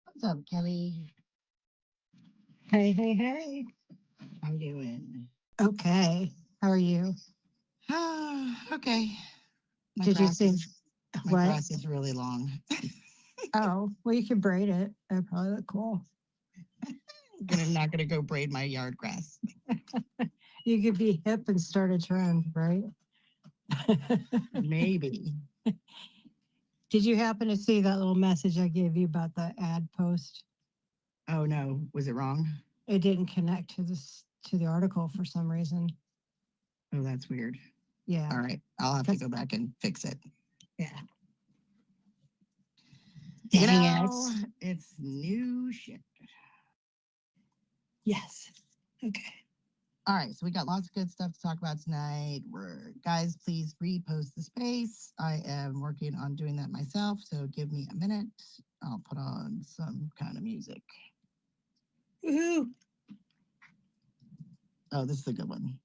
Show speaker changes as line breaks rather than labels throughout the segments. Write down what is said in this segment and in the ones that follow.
What's up, Kelly?
Hey, hey, hey.
How you doing?
Okay. How are you?
Okay. My
Did you
grass
see
is my
what?
grass is really long.
Oh, well, you can braid it. That'd probably look cool.
Not gonna go braid my yard grass.
You could be hip and start a trend, right?
Maybe.
Did you happen to see that little message I gave you about the ad post?
Oh no, was it wrong?
It didn't connect to the article for some reason.
Oh, that's weird.
Yeah.
All right, I'll have to go back and fix it.
Yeah.
You
Dang it.
know, it's new shit.
Yes. Okay.
All right, so we got lots of good stuff to talk about tonight. Guys, please repost the space. I am working on doing that myself, so give me a minute. I'll put on some kind of music.
Woohoo.
Oh, this is a good one.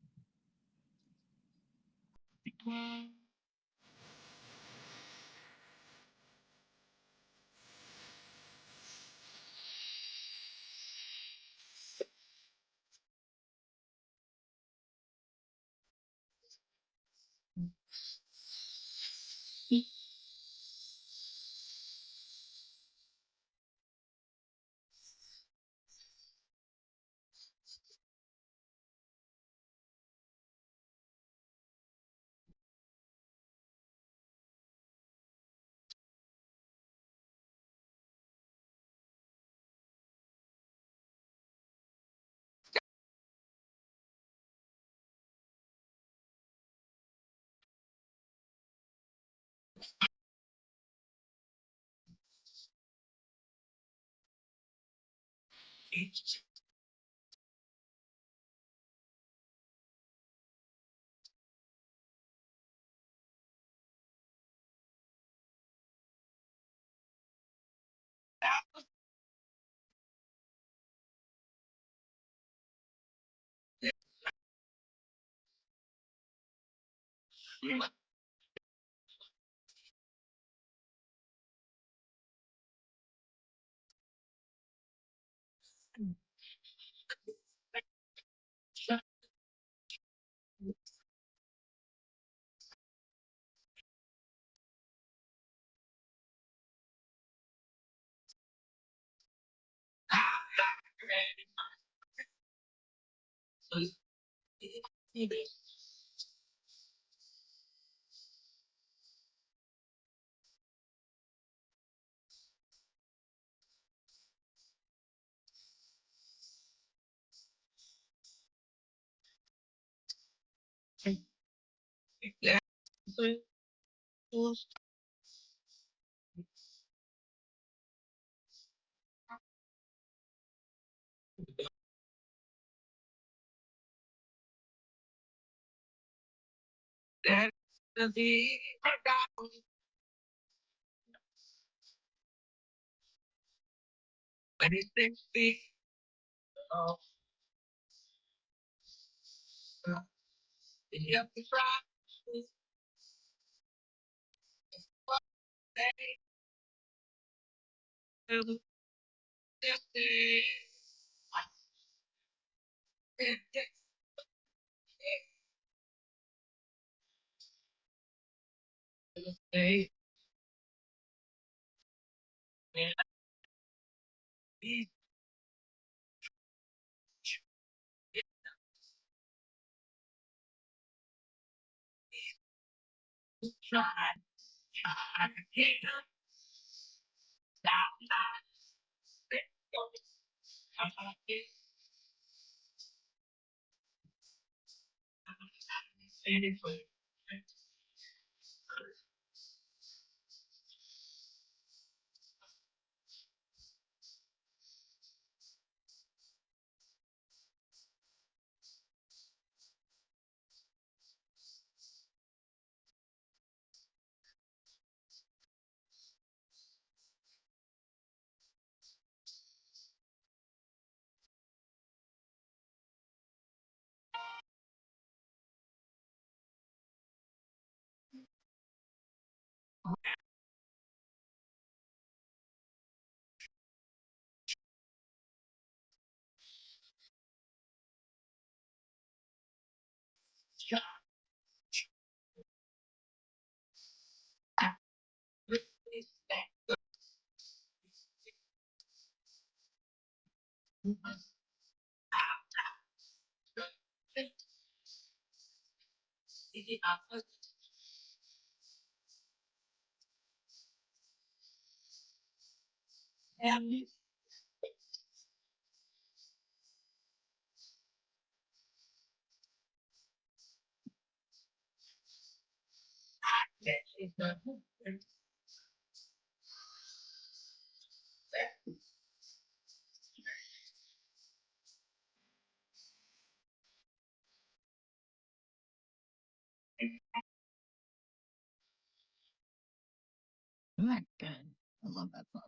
Isn't that good? I love that song.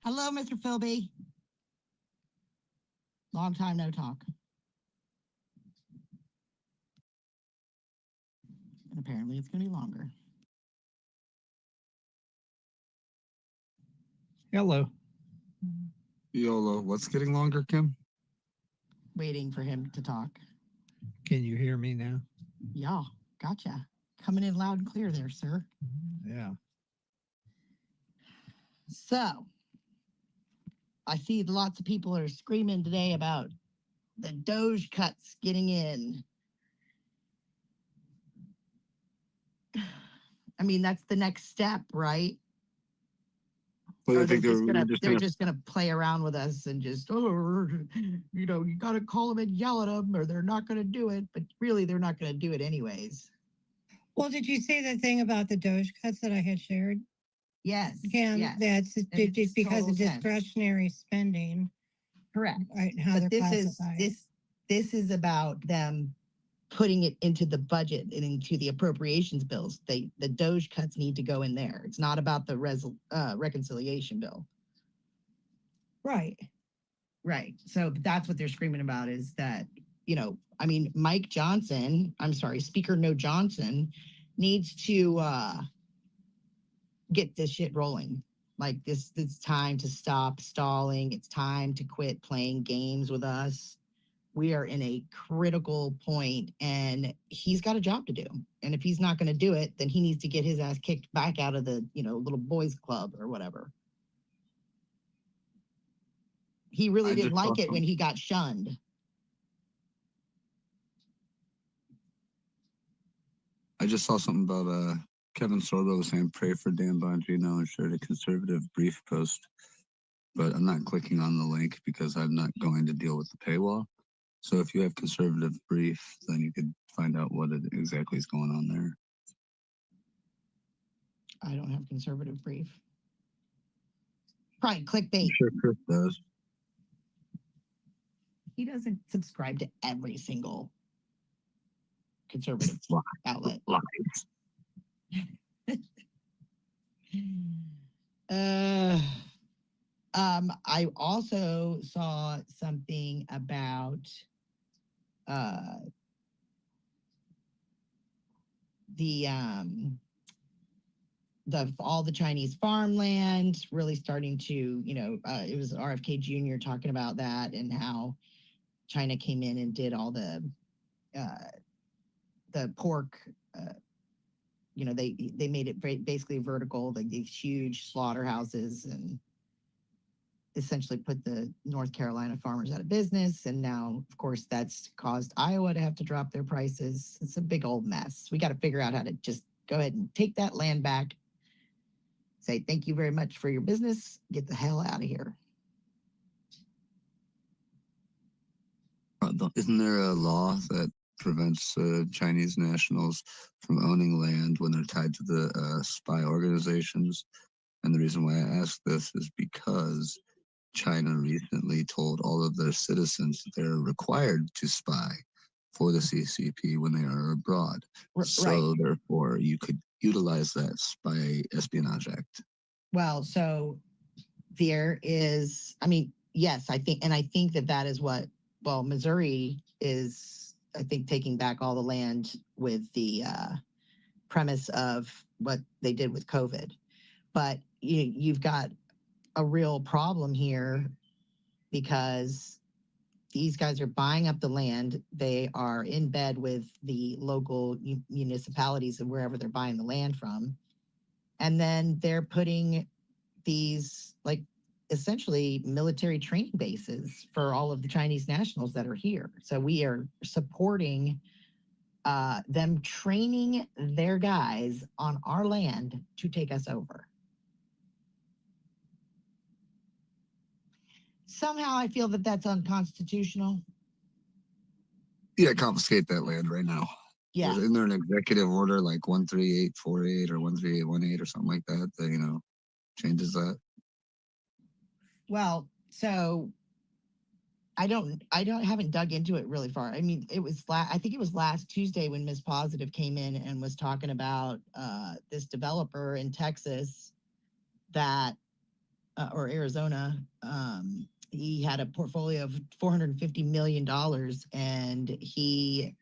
Hello, Mr. Philby. Long time no talk. And apparently it's going to be longer.
Hello.
YOLO. What's getting longer, Kim?
Waiting for him to talk.
Can you hear me now?
Yeah, gotcha. Coming in loud and clear there, sir.
Yeah.
So, I see lots of people are screaming today about the Doge cuts getting in. I mean, that's the next step, right?
Well,
Or
I think
they're just gonna play around with us and just, oh, you know, you gotta call them and yell at them, or they're not gonna do it. But really, they're not gonna do it anyways.
Well, did you see the thing about the Doge cuts that I had shared?
Yes.
Cam,
yes.
that's
That
it's
makes
because
total
of
sense.
discretionary spending,
Correct.
right? How
But
they're
this is
classified.
this is about them putting it into the budget and into the appropriations bills. The Doge cuts need to go in there. It's not about the reconciliation bill.
Right.
Right. So that's what they're screaming about, is that I mean, Mike Johnson, I'm sorry, Speaker No Johnson needs to get this shit rolling. Like it's time to stop stalling. It's time to quit playing games with us. We are in a critical point and he's got a job to do. And if he's not going to do it, then he needs to get his ass kicked back out of the, little boys club or whatever. He really
I
didn't
just saw
like it when
some-
he got shunned.
I just saw something about Kevin Sorbo was saying pray for Dan Bongino and shared a conservative brief post, but I'm not clicking on the link because I'm not going to deal with the paywall. So if you have conservative brief, then you could find out what exactly is going on there.
I don't have conservative brief. Probably clickbait.
I'm sure Chris does.
He doesn't subscribe to every single conservative outlet.
Lies.
I also saw something about the all the Chinese farmland really starting to, it was RFK Jr. talking about that and how China came in and did all the pork. They made it basically vertical, like these huge slaughterhouses, and essentially put the North Carolina farmers out of business. And now, of course, that's caused Iowa to have to drop their prices. It's a big old mess. We got to figure out how to just go ahead and take that land back. Say thank you very much for your business. Get the hell out of here.
Isn't there a law that prevents Chinese nationals from owning land when they're tied to the spy organizations? And the reason why I ask this is because China recently told all of their citizens that they're required to spy for the CCP when they are abroad. So therefore, you could utilize that spy espionage act.
Well, so there is, I mean, yes, I think that is what, well, Missouri is, I think, taking back all the land with the premise of what they did with COVID. But you've got a real problem here because these guys are buying up the land. They are in bed with the local municipalities and wherever they're buying the land from. And then they're putting these, like, essentially military training bases for all of the Chinese nationals that are here. So we are supporting them training their guys on our land to take us over. Somehow I feel that that's unconstitutional.
Yeah, confiscate that land right now.
Yeah.
Isn't there an executive order like 13848 or 13818 or something like that that, changes that?
Well, so I haven't dug into it really far. I mean, I think it was last Tuesday when Ms. Positive came in and was talking about this developer in Texas that, or Arizona, he had a portfolio of $450 million and he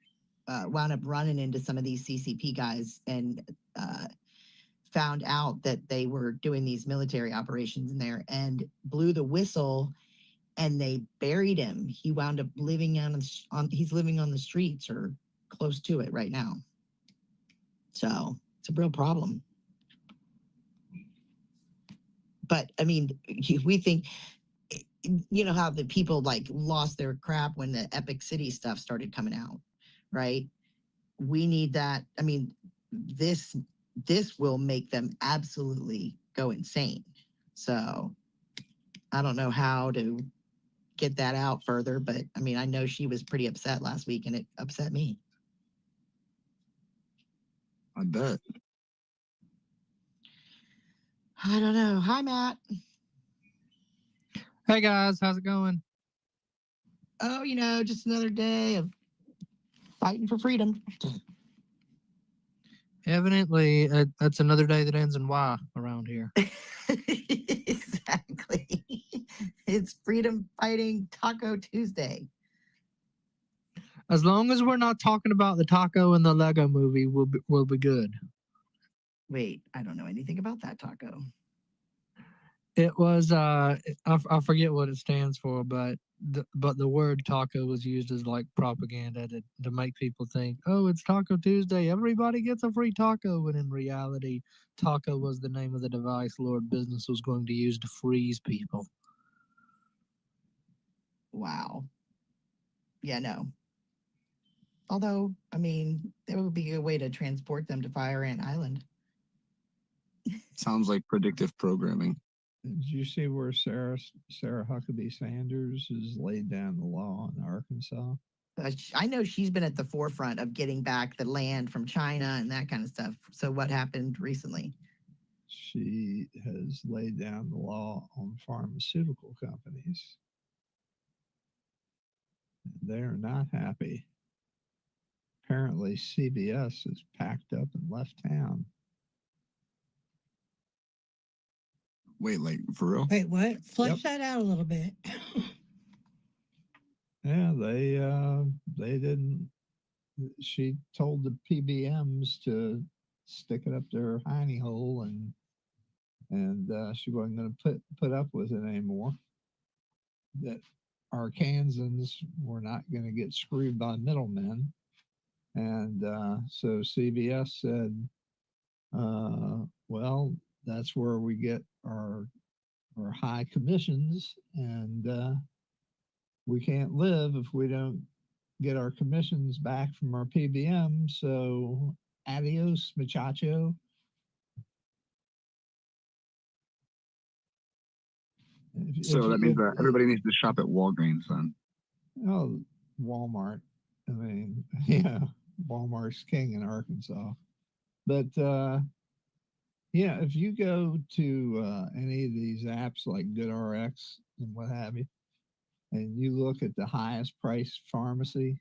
wound up running into some of these CCP guys and found out that they were doing these military operations in there and blew the whistle and they buried him. He wound up living he's living on the streets or close to it right now. So it's a real problem. But I mean, we think, how the people like lost their crap when the Epic City stuff started coming out, right? We need that. I mean, this will make them absolutely go insane. So I don't know how to get that out further, but I mean, I know she was pretty upset last week and it upset me.
I bet.
I don't know. Hi, Matt.
Hey guys, how's it going?
Oh, just another day of fighting for freedom.
Evidently, that's another day that ends in Y around here.
Exactly. It's Freedom Fighting Taco Tuesday.
As long as we're not talking about the taco in the Lego movie, we'll be good.
Wait, I don't know anything about that taco.
It was I forget what it stands for, but the word taco was used as like propaganda to make people think, oh, it's Taco Tuesday, everybody gets a free taco, when in reality, taco was the name of the device Lord Business was going to use to freeze people.
Wow. Yeah, no. Although, I mean, that would be a way to transport them to Fire Ant Island.
Sounds like predictive programming.
Did you see where Sarah Huckabee Sanders has laid down the law in Arkansas?
I know she's been at the forefront of getting back the land from China and that kind of stuff. So, what happened recently?
She has laid down the law on pharmaceutical companies. They're not happy. Apparently, CVS is packed up and left town.
Wait, like for real?
Wait, what? Flesh that out a little bit.
Yeah, they didn't. She told the PBMs to stick it up their hiney hole, and she wasn't going to put up with it anymore. That Arkansans were not going to get screwed by middlemen, and so CVS said, "Well, that's where we get our high commissions, and we can't live if we don't get our commissions back from our PBM. So, adios, muchacho."
So that means that everybody needs to shop at Walgreens then.
Oh, Walmart. I mean, yeah, Walmart's king in Arkansas. But yeah, if you go to any of these apps like GoodRx and what have you, and you look at the highest priced pharmacy,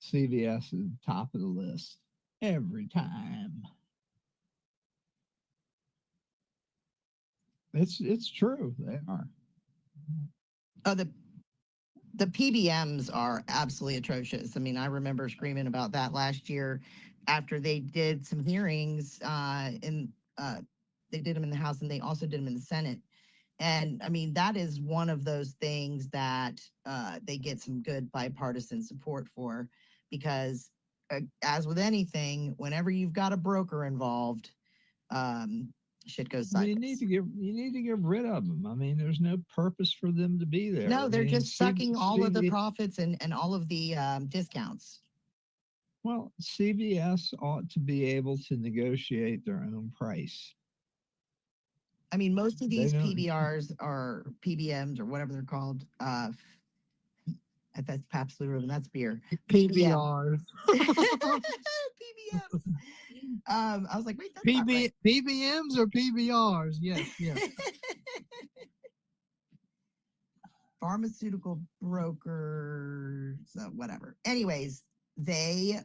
CVS is top of the list every time. It's true. They are.
Oh, the PBMs are absolutely atrocious. I mean, I remember screaming about that last year after they did some hearings they did them in the House and they also did them in the Senate. And I mean, that is one of those things that they get some good bipartisan support for, because as with anything, whenever you've got a broker involved, shit goes sideways.
You need to get rid of them. I mean, there's no purpose for them to be there.
No, they're
I mean,
just sucking all of the profits and all of the discounts.
Well, CVS ought to be able to negotiate their own price.
I mean, most of these PBRs or PBMs or whatever they're called, that's Pabst Blue Ribbon, that's beer.
PBRs.
PBMs. I was like, wait, that's not right.
PBMs or PBRs? Yes, yes.
Pharmaceutical brokers, whatever. Anyways, they're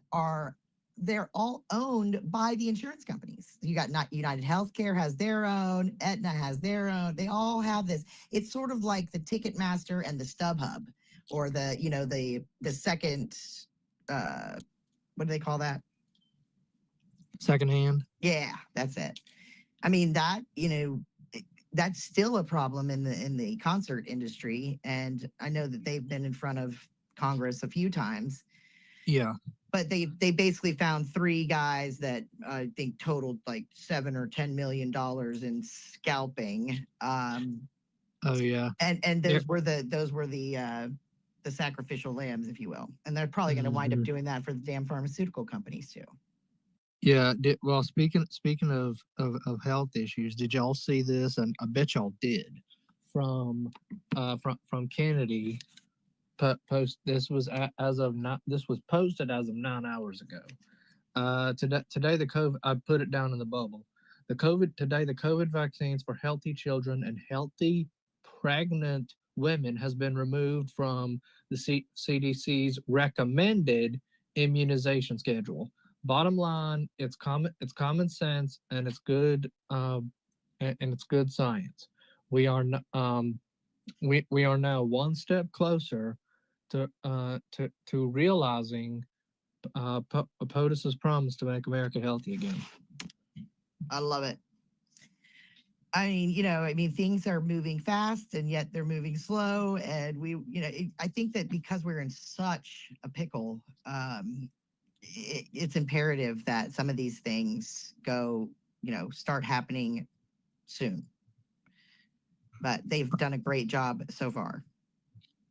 all owned by the insurance companies. You got not United Healthcare has their own, Aetna has their own. They all have this. It's sort of like the Ticketmaster and the StubHub, or the second, what do they call that?
Secondhand.
Yeah, that's it. I mean, that, that's still a problem in the concert industry, and I know that they've been in front of Congress a few times.
Yeah.
But they basically found 3 guys that I think totaled like $7 or $10 million in scalping.
Oh yeah.
And those were the sacrificial lambs, if you will. And they're probably going to wind up doing that for the damn pharmaceutical companies too.
Yeah. Well, speaking of health issues, did y'all see this? And I bet y'all did. From Kennedy. This was posted as of 9 hours ago. Today the COVID, I put it down in the bubble. The COVID vaccines for healthy children and healthy pregnant women has been removed from the CDC's recommended immunization schedule. Bottom line, it's common sense and it's good and it's good science. We are now one step closer to realizing POTUS's promise to make America healthy again.
I love it. I mean, you know, I mean, things are moving fast and yet they're moving slow. And I think that because we're in such a pickle, it's imperative that some of these things go, start happening soon. But they've done a great job so far.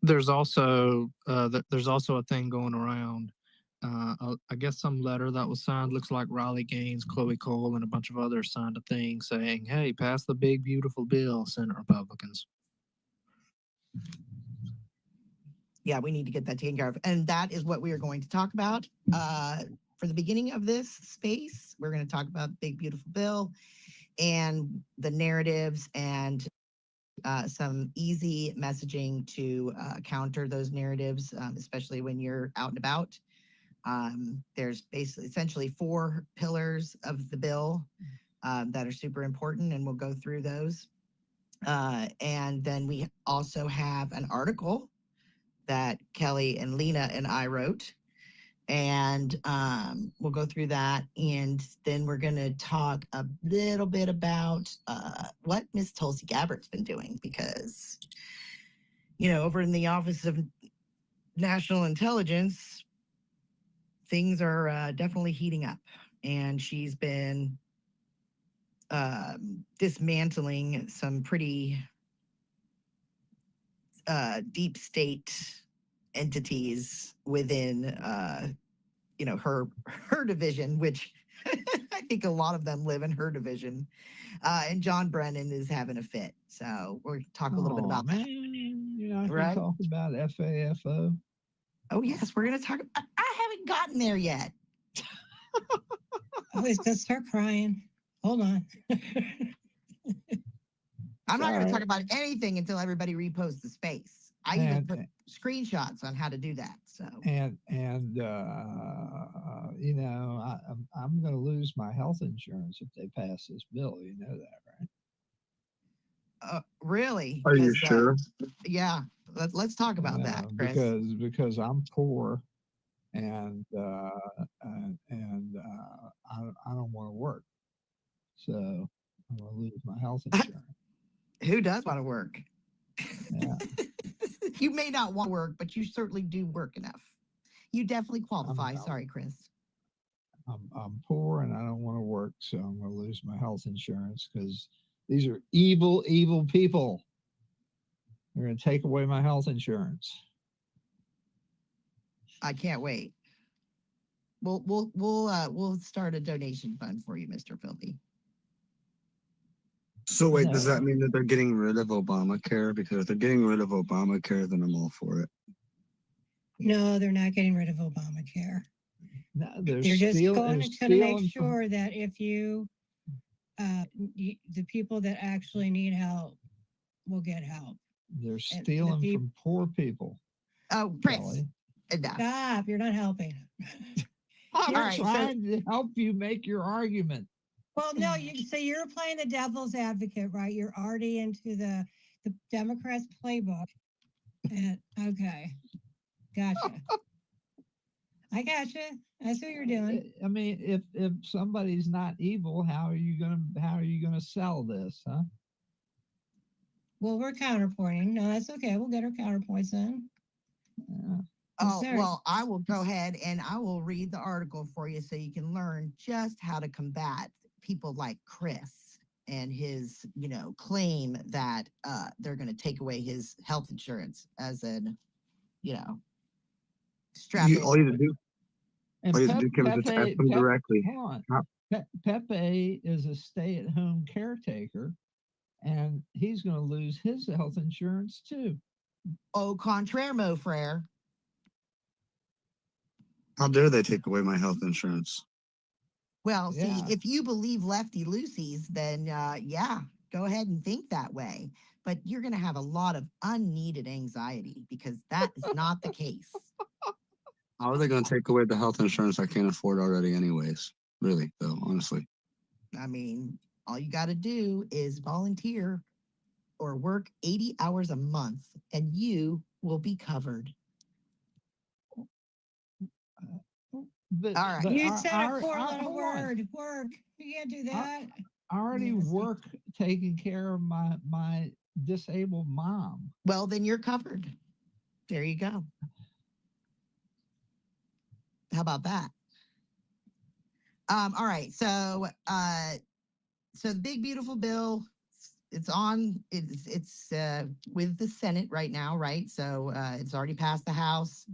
There's also a thing going around. I guess some letter that was signed, looks like Riley Gaines, Chloe Cole, and a bunch of others signed a thing saying, "Hey, pass the big beautiful bill, Senate Republicans."
Yeah, we need to get that taken care of, and that is what we are going to talk about for the beginning of this space. We're going to talk about the big beautiful bill and the narratives and some easy messaging to counter those narratives, especially when you're out and about. There's essentially 4 pillars of the bill that are super important, and we'll go through those. And then we also have an article that Kelly and Lena and I wrote, and we'll go through that. And then we're going to talk a little bit about what Miss Tulsi Gabbard's been doing, because, over in the Office of National Intelligence, things are definitely heating up, and she's been dismantling some pretty deep state entities within her division, which I think a lot of them live in her division. And John Brennan is having a fit, so we'll talk a little bit about that.
I
Right?
can talk about FAFO.
Oh yes, we're gonna talk. I haven't gotten there yet.
Oh, he's gonna start crying. Hold on.
I'm not going to
Sorry.
talk about anything until everybody reposts the space. I even put screenshots on how to do that. So
I'm going to lose my health insurance if they pass this bill. You know that, right?
Really?
Are you
'Cause,
sure?
yeah, let's talk about that, Chris.
Because I'm poor and I don't want to work, so I'm going to lose my health insurance.
Who does want to work?
Yeah.
You may not want to work, but you certainly do work enough. You definitely qualify. Sorry, Chris.
I'm poor and I don't want to work, so I'm going to lose my health insurance because these are evil, evil people. They're going to take away my health insurance.
I can't wait. We'll start a donation fund for you, Mr. Filthy.
So wait, does
No.
that mean that they're getting rid of Obamacare? Because if they're getting rid of Obamacare, then I'm all for it.
No, they're not getting rid of Obamacare.
No, they're
just going to make sure that if the people that actually need help will get help.
They're stealing from poor people.
Oh, Chris,
Kelly.
enough.
Stop! You're not helping.
I'm trying to help you make your argument.
Well, no, you're playing the devil's advocate, right? You're already into the Democrats' playbook. And, okay, gotcha. I gotcha. I see what you're doing.
I mean, if somebody's not evil, how are you gonna sell this, huh?
Well, we're counterpointing. No, that's okay. We'll get our counterpoints in.
Yeah.
Oh, well, I will go ahead and I will read the article for you so you can learn just how to combat people like Chris and his, claim that they're going to take away his health insurance as an, strap.
All you have to do,
And
all you have to do, Kim, is attack them directly.
Hold on. Pepe is a stay-at-home caretaker, and he's going to lose his health insurance too.
Au contraire, mon frere.
How dare they take away my health insurance?
Well, see,
Yeah.
if you believe lefty loosies, then yeah, go ahead and think that way. But you're going to have a lot of unneeded anxiety because that is not the case.
How are they going to take away the health insurance I can't afford already anyways? Really, though, honestly.
I mean, all you got to do is volunteer or work 80 hours a month and you will be covered.
But,
All right.
but
You
I,
said
I,
a core
I,
little
hold on.
word. Work. You can't do that.
I already
Nasty.
work taking care of my disabled mom.
Well, then you're covered. There you go. How about that? All right. So the big beautiful bill, it's with the Senate right now, right? So it's already passed the House.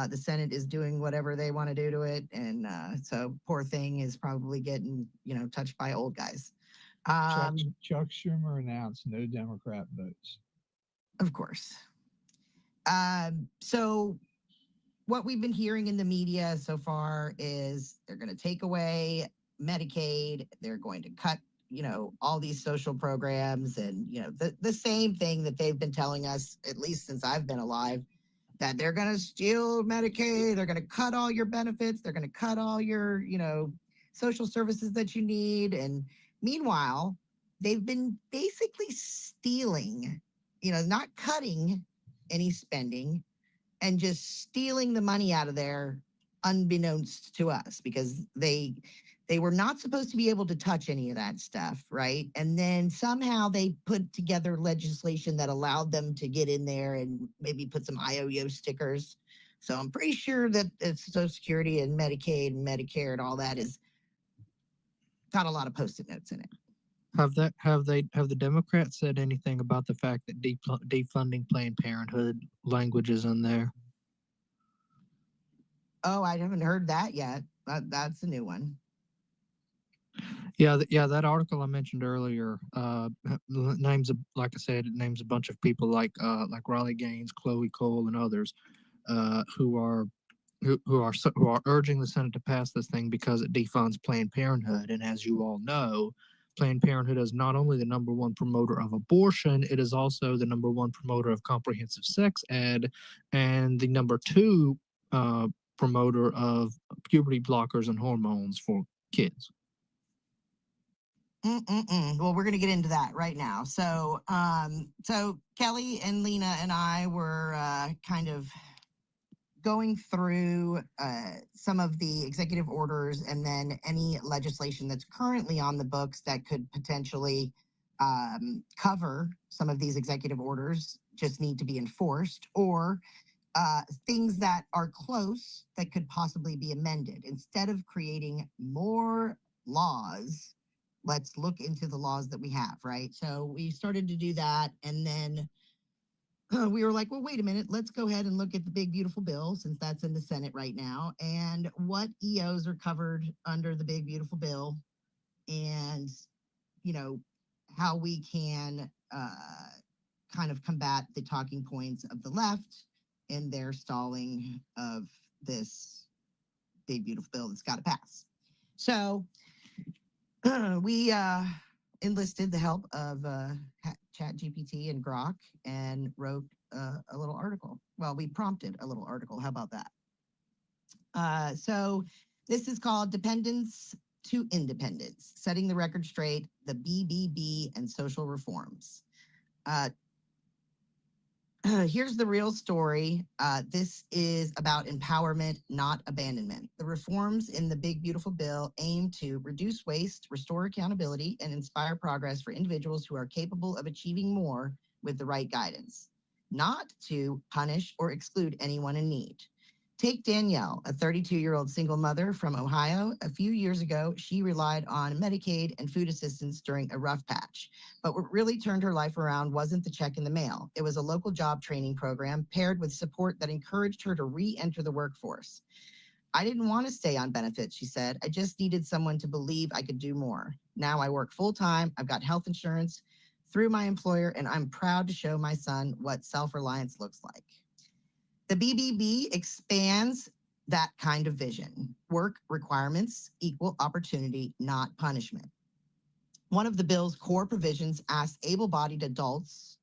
The Senate is doing whatever they want to do to it, and so poor thing is probably getting touched by old guys.
Chuck Schumer announced no Democrat votes.
Of course. So what we've been hearing in the media so far is they're going to take away Medicaid. They're going to cut, all these social programs, and the same thing that they've been telling us at least since I've been alive, that they're going to steal Medicaid. They're going to cut all your benefits. They're going to cut all your, social services that you need. And meanwhile, they've been basically stealing, not cutting any spending, and just stealing the money out of there unbeknownst to us, because they were not supposed to be able to touch any of that stuff, right? And then somehow they put together legislation that allowed them to get in there and maybe put some IOU stickers. So I'm pretty sure that Social Security and Medicaid and Medicare and all that is got a lot of Post-it notes in it.
Have the Democrats said anything about the fact that defunding Planned Parenthood language is in there?
Oh, I haven't heard that yet. That's a new one.
Yeah, that article I mentioned earlier names, like I said, it names a bunch of people like Raleigh Gaines, Chloe Cole, and others who are urging the Senate to pass this thing because it defunds Planned Parenthood. And as you all know, Planned Parenthood is not only the number one promoter of abortion, it is also the number one promoter of comprehensive sex ed, and the number two promoter of puberty blockers and hormones for kids.
Well, we're going to get into that right now. So Kelly and Lena and I were kind of going through some of the executive orders and then any legislation that's currently on the books that could potentially cover some of these executive orders, just need to be enforced, or things that are close that could possibly be amended. Instead of creating more laws, let's look into the laws that we have, right? So we started to do that, and then we were like, well, wait a minute, let's go ahead and look at the big beautiful bill, since that's in the Senate right now, and what EOs are covered under the big beautiful bill, and how we can kind of combat the talking points of the left in their stalling of this big beautiful bill that's got to pass. So we enlisted the help of ChatGPT and Grok and wrote a little article. Well, we prompted a little article. How about that? So this is called Dependence to Independence, Setting the Record Straight, the BBB and Social Reforms. Here's the real story. This is about empowerment, not abandonment. The reforms in the Big Beautiful Bill aim to reduce waste, restore accountability, and inspire progress for individuals who are capable of achieving more with the right guidance, not to punish or exclude anyone in need. Take Danielle, a 32-year-old single mother from Ohio. A few years ago, she relied on Medicaid and food assistance during a rough patch. But what really turned her life around wasn't the check in the mail. It was a local job training program paired with support that encouraged her to re-enter the workforce. I didn't want to stay on benefits, she said. I just needed someone to believe I could do more. Now I work full-time. I've got health insurance through my employer, and I'm proud to show my son what self-reliance looks like. The BBB expands that kind of vision. Work requirements equal opportunity, not punishment. One of the bill's core provisions asks able-bodied adults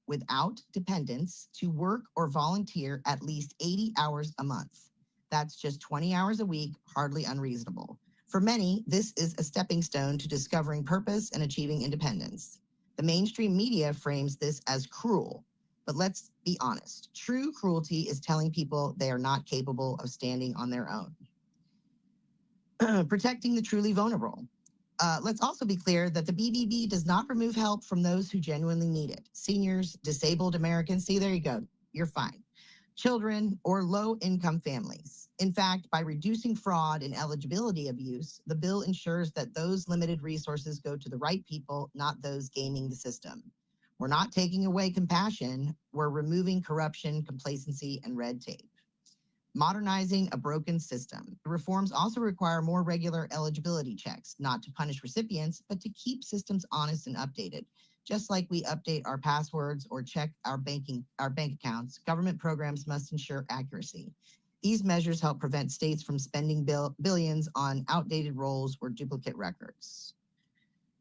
without dependents to work or volunteer at least 80 hours a month. That's just 20 hours a week, hardly unreasonable. For many, this is a stepping stone to discovering purpose and achieving independence. The mainstream media frames this as cruel. But let's be honest. True cruelty is telling people they are not capable of standing on their own. Protecting the truly vulnerable. Let's also be clear that the BBB does not remove help from those who genuinely need it. Seniors, disabled Americans, see, there you go, you're fine. Children, or low-income families. In fact, by reducing fraud and eligibility abuse, the bill ensures that those limited resources go to the right people, not those gaming the system. We're not taking away compassion, we're removing corruption, complacency, and red tape. Modernizing a broken system. The reforms also require more regular eligibility checks, not to punish recipients, but to keep systems honest and updated. Just like we update our passwords or check our bank accounts, government programs must ensure accuracy. These measures help prevent states from spending billions on outdated rolls or duplicate records.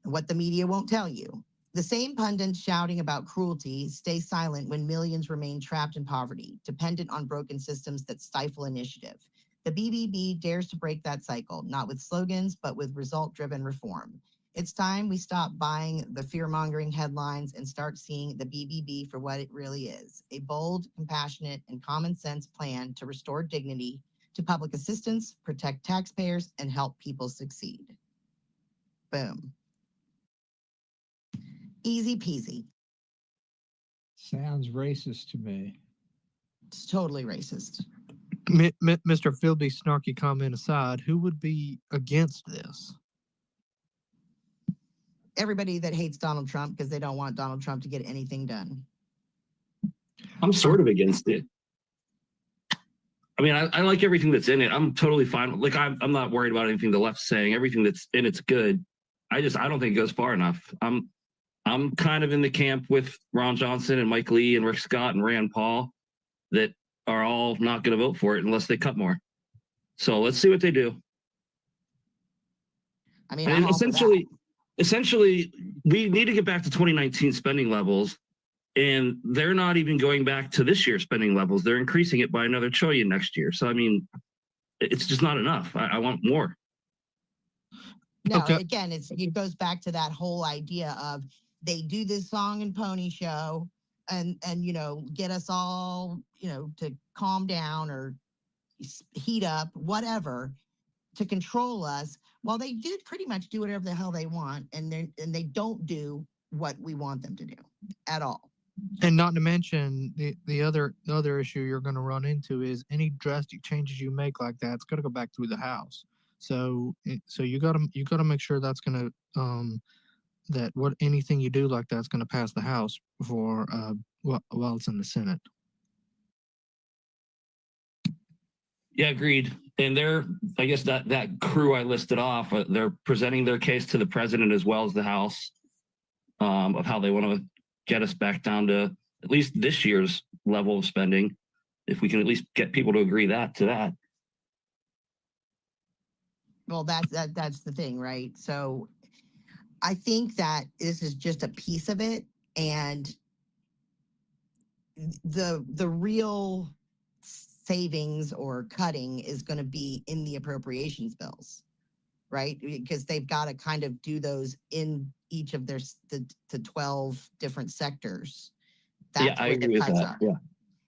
And what the media won't tell you. The same pundits shouting about cruelty stay silent when millions remain trapped in poverty, dependent on broken systems that stifle initiative. The BBB dares to break that cycle, not with slogans, but with result-driven reform. It's time we stop buying the fear-mongering headlines and start seeing the BBB for what it really is, a bold, compassionate, and common-sense plan to restore dignity to public assistance, protect taxpayers, and help people succeed. Boom. Easy peasy.
Sounds racist to me.
It's totally racist.
Mr. Philby's snarky comment aside, who would be against this?
Everybody that hates Donald Trump because they don't want Donald Trump to get anything done.
I'm sort of against it. I mean, I like everything that's in it. I'm totally fine. Like, I'm not worried about anything the left's saying. Everything that's in it's good. I don't think it goes far enough. I'm kind of in the camp with Ron Johnson and Mike Lee and Rick Scott and Rand Paul that are all not going to vote for it unless they cut more. So let's see what they do.
I mean,
and essentially, we need to get back to 2019 spending levels, and they're not even going back to this year's spending levels. They're increasing it by another $1 trillion next year. So, I mean, it's just not enough. I want more.
No,
Okay.
again, it goes back to that whole idea of they do this song and pony show and get us all, to calm down or heat up, whatever, to control us, while they do pretty much do whatever the hell they want, and they don't do what we want them to do at all.
And not to mention the other issue you're going to run into is any drastic changes you make like that, it's got to go back through the House. So you got to make sure that's going to that anything you do like that's going to pass the House before while it's in the Senate.
Yeah, agreed. And I guess that crew I listed off, they're presenting their case to the president as well as the House of how they want to get us back down to at least this year's level of spending, if we can at least get people to agree to that.
Well, that's the thing, right? So I think that this is just a piece of it, and the real savings or cutting is going to be in the appropriations bills, right? Because they've got to kind of do those in each of the 12 different sectors. That's
I
where
agree
the
with
cuts
that.
are.
Yeah.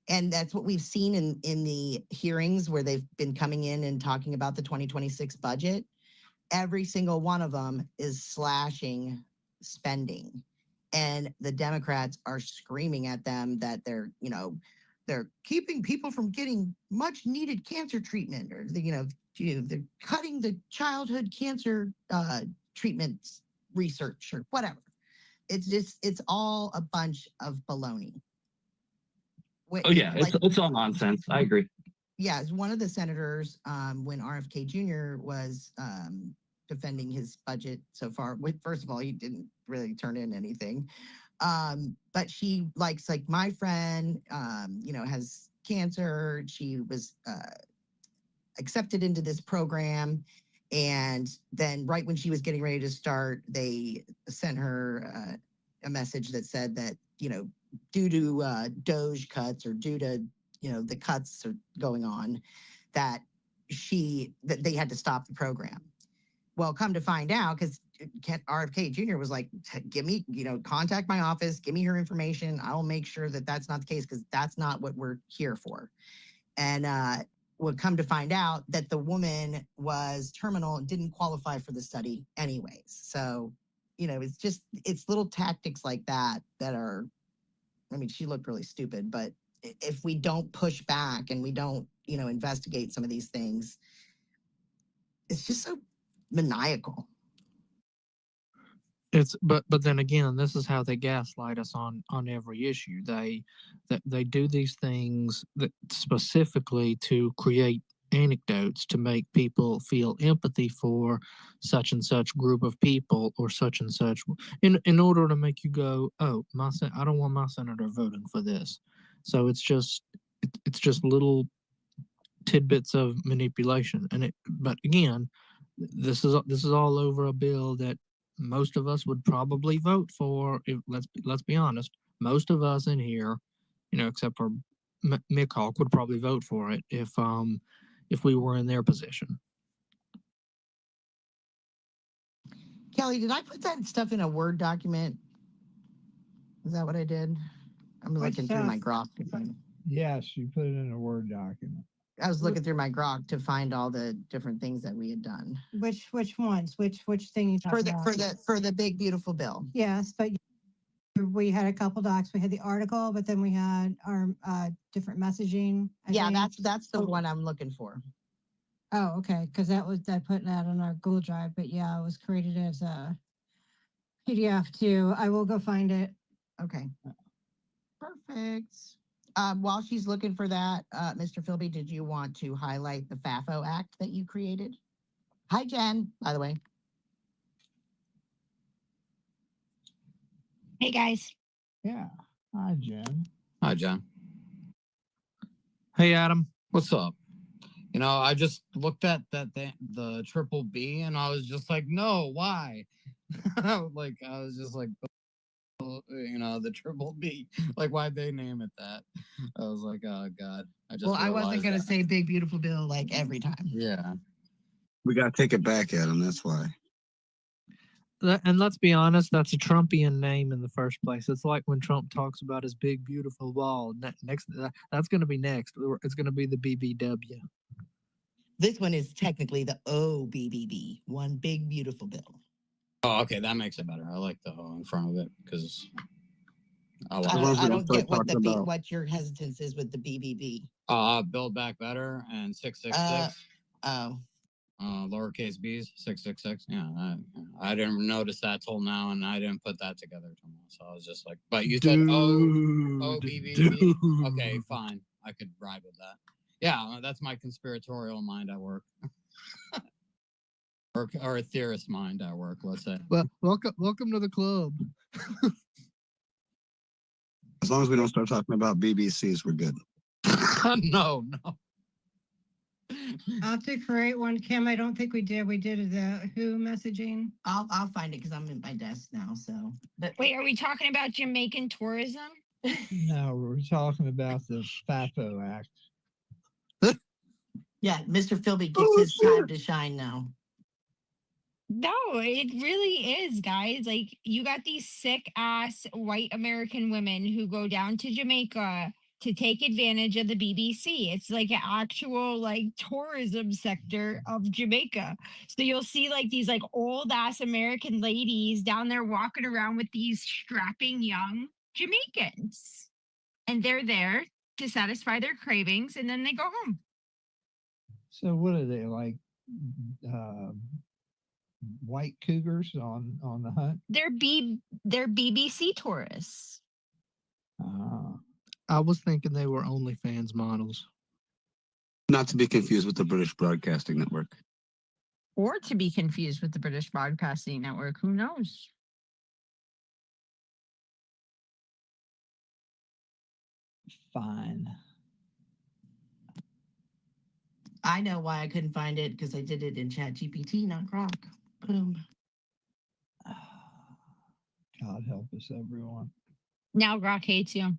And that's what we've seen in the hearings where they've been coming in and talking about the 2026 budget. Every single one of them is slashing spending. And the Democrats are screaming at them that they're keeping people from getting much needed cancer treatment, or they're cutting the childhood cancer treatment research or whatever. It's all a bunch of baloney.
Oh yeah, it's all nonsense. I agree.
Yeah, as one of the senators, when RFK Jr. was defending his budget so far, first of all, he didn't really turn in anything. But she like my friend, has cancer. She was accepted into this program. And then right when she was getting ready to start, they sent her a message that said that, due to Doge cuts, or due to, the cuts are going on, that they had to stop the program. Well, come to find out, because RFK Jr. was like, give me, contact my office, give me her information. I will make sure that that's not the case because that's not what we're here for. And would come to find out that the woman was terminal and didn't qualify for the study anyways. So, it's little tactics like that that are, I mean, she looked really stupid, but if we don't push back and we don't, investigate some of these things, it's just so maniacal.
But then again, this is how they gaslight us on every issue. They do these things that specifically to create anecdotes to make people feel empathy for such and such group of people or such and such in order to make you go, oh, I don't want my senator voting for this. So it's just little tidbits of manipulation. But again, this is all over a bill that most of us would probably vote for. Let's be honest, most of us in here, except for Mick Hawk, would probably vote for it if we were in their position.
Kelly, did I put that stuff in a Word document? Is that what I did? I'm looking through my Grok.
Yes, you put it in a Word document.
I was looking through my Grok to find all the different things that we had done.
Which ones? Which thing you talking about?
For the big beautiful bill.
Yes, but we had a couple docs. We had the article, but then we had our different messaging.
Yeah, that's the one I'm looking for.
Oh, okay, because I put that on our Google Drive, but yeah, it was created as a PDF too. I will go find it.
Okay. Perfect. While she's looking for that, Mr. Philby, did you want to highlight the FAFO Act that you created? Hi, Jen, by the way.
Hey, guys.
Yeah. Hi, Jen.
Hi, John.
Hey, Adam.
What's up? I just looked at the triple B and I was just like, no, why? I was just like, the triple B. Like, why'd they name it that? I was like, oh God.
I wasn't gonna say big beautiful bill like every time.
Yeah.
We got to take it back at them. That's why.
And let's be honest, that's a Trumpian name in the first place. It's like when Trump talks about his big beautiful wall. Next, that's going to be next. It's going to be the BBW.
This one is technically the OBBB, one big beautiful bill.
Oh, okay, that makes it better. I like the O in front of it because
I don't get what your hesitance is with the BBB.
Build Back Better and 666. Lowercase b's 666. Yeah, I didn't notice that till now, and I didn't put that together till now. So I was just like, but you said OBBB. Okay, fine. I could ride with that. Yeah, that's my conspiratorial mind at work. or a theorist mind at work, let's say.
Well, welcome to the club.
As long as we don't start talking about BBCs, we're good.
No.
I'll have to create one, Kim. I don't think we did. We did the who messaging.
I'll find it because I'm at my desk now. So,
Wait, are we talking about Jamaican tourism?
No, we're talking about the FAFO Act.
Yeah, Mr. Philby gets his time to shine now.
No, it really is, guys. Like, you got these sick ass white American women who go down to Jamaica to take advantage of the BBC. It's like an actual tourism sector of Jamaica. So you'll see these old ass American ladies down there walking around with these strapping young Jamaicans. And they're there to satisfy their cravings and then they go home.
So what are they like? White cougars on the hunt?
They're BBC tourists.
I was thinking they were OnlyFans models.
Not to be confused with the British Broadcasting Network.
Or to be confused with the British Broadcasting Network. Who knows?
Fine.
I know why I couldn't find it because I did it in ChatGPT, not Grok. Boom.
God help us, everyone.
Now Grok hates you.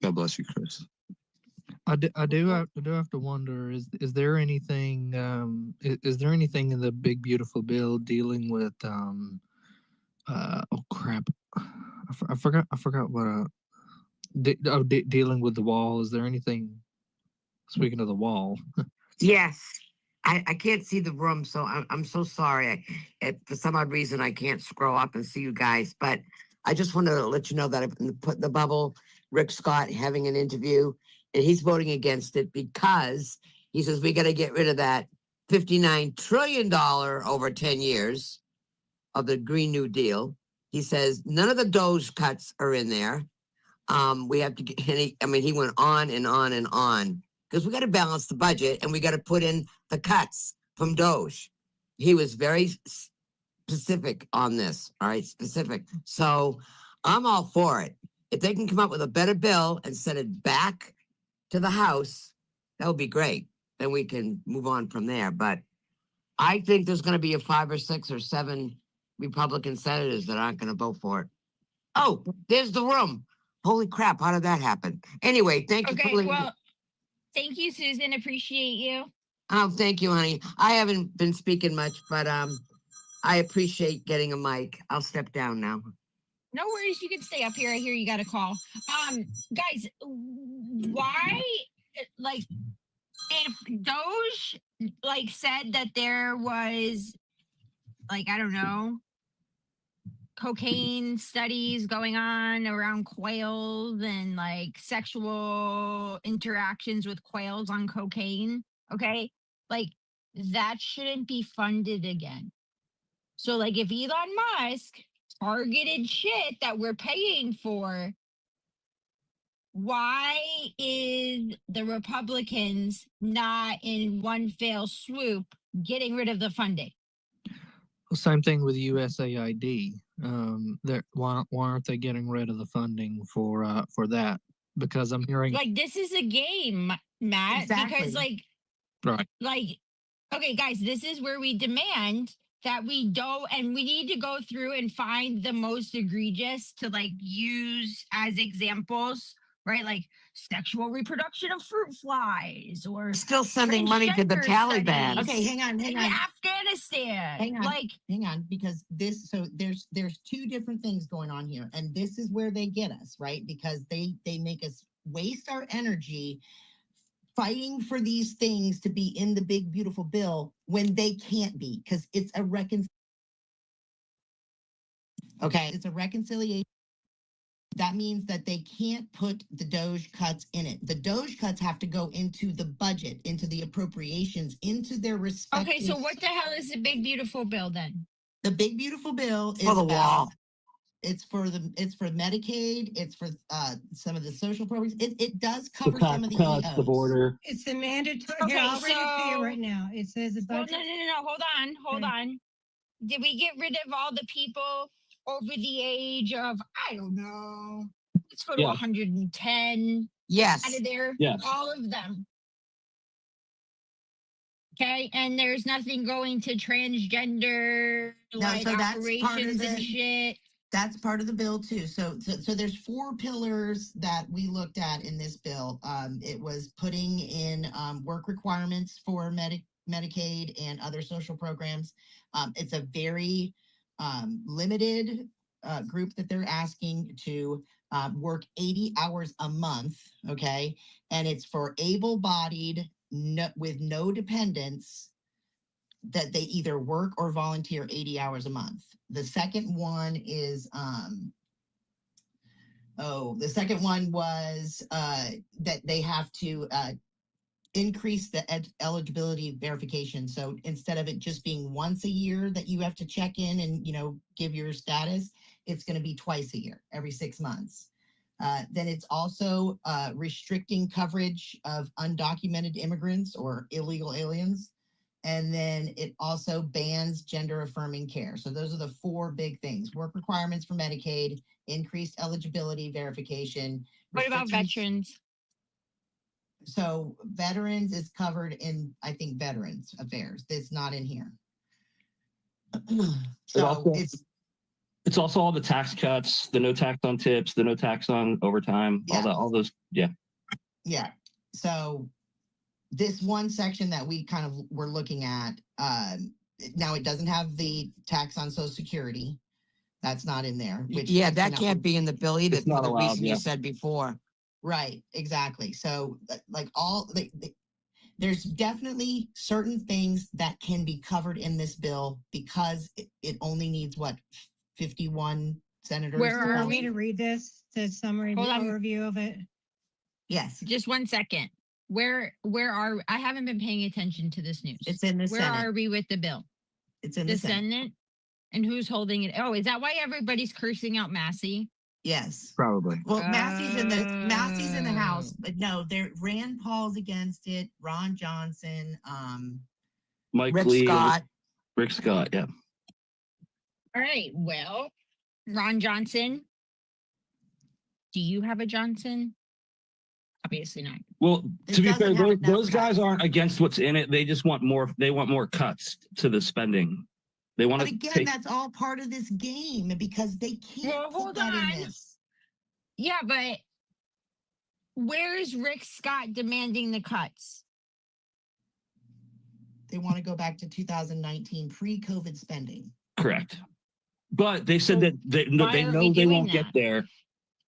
God bless you, Chris.
I do have to wonder, is there anything is there anything in the big beautiful bill dealing with oh crap, I forgot what dealing with the wall. Is there anything, speaking of the wall?
Yes. I can't see the room, so I'm so sorry. For some odd reason, I can't scroll up and see you guys. But I just wanted to let you know that I've put in the bubble Rick Scott having an interview, and he's voting against it because he says we got to get rid of that $59 trillion over 10 years of the Green New Deal. He says none of the Doge cuts are in there. We have to get, he went on and on and on because we got to balance the budget and we got to put in the cuts from Doge. He was very specific on this. All right, specific. So I'm all for it. If they can come up with a better bill and send it back to the House, that would be great. Then we can move on from there. But I think there's going to be 5 or 6 or 7 Republican senators that aren't going to vote for it. Oh, there's the room. Holy crap, how did that happen? Anyway, thank you for
Okay,
listening.
well, thank you, Susan. Appreciate you.
Oh, thank you, honey. I haven't been speaking much, but I appreciate getting a mic. I'll step down now.
No worries, you can stay up here. I hear you got a call. Guys, why, like, if Doge, like, said that there was, like, I don't know, cocaine studies going on around quails and, like, sexual interactions with quails on cocaine, okay? Like, that shouldn't be funded again. So, like, if Elon Musk targeted shit that we're paying for, why is the Republicans not in one fell swoop getting rid of the funding?
Same thing with USAID. Why aren't they getting rid of the funding for that? Because I'm hearing
Like, this is a game, Matt. Because
Exactly.
like, okay, guys, this is where we demand that we don't, and we need to go through and find the most egregious to, like, use as examples, right? Like sexual reproduction of fruit flies or
Still sending money to the
transgender
Taliban.
studies
Okay, hang on.
in Afghanistan.
Hang on.
Like,
Hang on, because there's 2 different things going on here, and this is where they get us, right? Because they make us waste our energy fighting for these things to be in the big beautiful bill when they can't be, because it's a it's a reconciliation. That means that they can't put the Doge cuts in it. The Doge cuts have to go into the budget, into the appropriations, into their respective.
okay, so what the hell is the big beautiful bill then?
The big beautiful bill is
For the
about,
wall.
it's for Medicaid, it's for some of the social programs. It does
The
cover some
tax
of the
cuts, the
EOs.
border.
It's the mandatory.
Okay,
Here, I'll read it to you
so-
right now. It says the
Well,
budget.
no. Hold on. Did we get rid of all the people over the age of, I don't know, let's go to
Yeah.
110
Yes.
out of there?
Yes.
All of them. Okay, and there's nothing going to transgender,
No,
like,
so that's part of
operations and
the-
shit.
That's part of the bill too. So there's 4 pillars that we looked at in this bill. It was putting in work requirements for Medicaid and other social programs. It's a very limited group that they're asking to work 80 hours a month. Okay, and it's for able-bodied with no dependents that they either work or volunteer 80 hours a month. The second one is the second one was that they have to increase the eligibility verification. So instead of it just being once a year that you have to check in and, give your status, it's going to be twice a year, every 6 months. Then it's also restricting coverage of undocumented immigrants or illegal aliens. And then it also bans gender affirming care. So those are the 4 big things: work requirements for Medicaid, increased eligibility verification.
What about veterans?
So veterans is covered in, I think, Veterans Affairs. It's not in here. So
also- It's also all the tax cuts, the no tax on tips, the no tax on overtime,
Yeah.
all those. Yeah.
Yeah. So this one section that we kind of were looking at, now it doesn't have the tax on Social Security. That's not in there. Which
Yeah,
I
that
cannot
can't be in the bill either
It's
for
not
the
allowed,
reason
yeah.
you said before.
Right, exactly. So, like there's definitely certain things that can be covered in this bill because it only needs what 51 senators.
Where
to
Do you
are
want
pass
me
it?
to read this, the summary
Hold on.
overview of it?
Yes,
Just 1 second. Where are I haven't been paying attention to this news.
it's in the
Where
Senate.
are we with the bill?
It's in
The
the Senate.
Senate? And who's holding it? Oh, is that why everybody's cursing out Massey?
Yes.
Probably.
Well, Massey's in the House,
Oh.
but no, there Rand Paul's against it. Ron Johnson,
Mike
Rick
Lee,
Scott.
Rick Scott, yeah.
All right. Well, Ron Johnson. Do you have a Johnson? Obviously not.
Well,
It
to be
doesn't
fair,
have enough
those guys
cuts.
aren't against what's in it. They just want more. They want more cuts to the spending. They want
But
to
again,
take.
that's all part of this game because they can't
Well,
put
hold
that in
on.
this.
Yeah, but where is Rick Scott demanding the cuts?
They want to go back to 2019 pre-COVID spending.
Correct. But they said
So
that they know
why are we
they
doing
won't get
that?
there.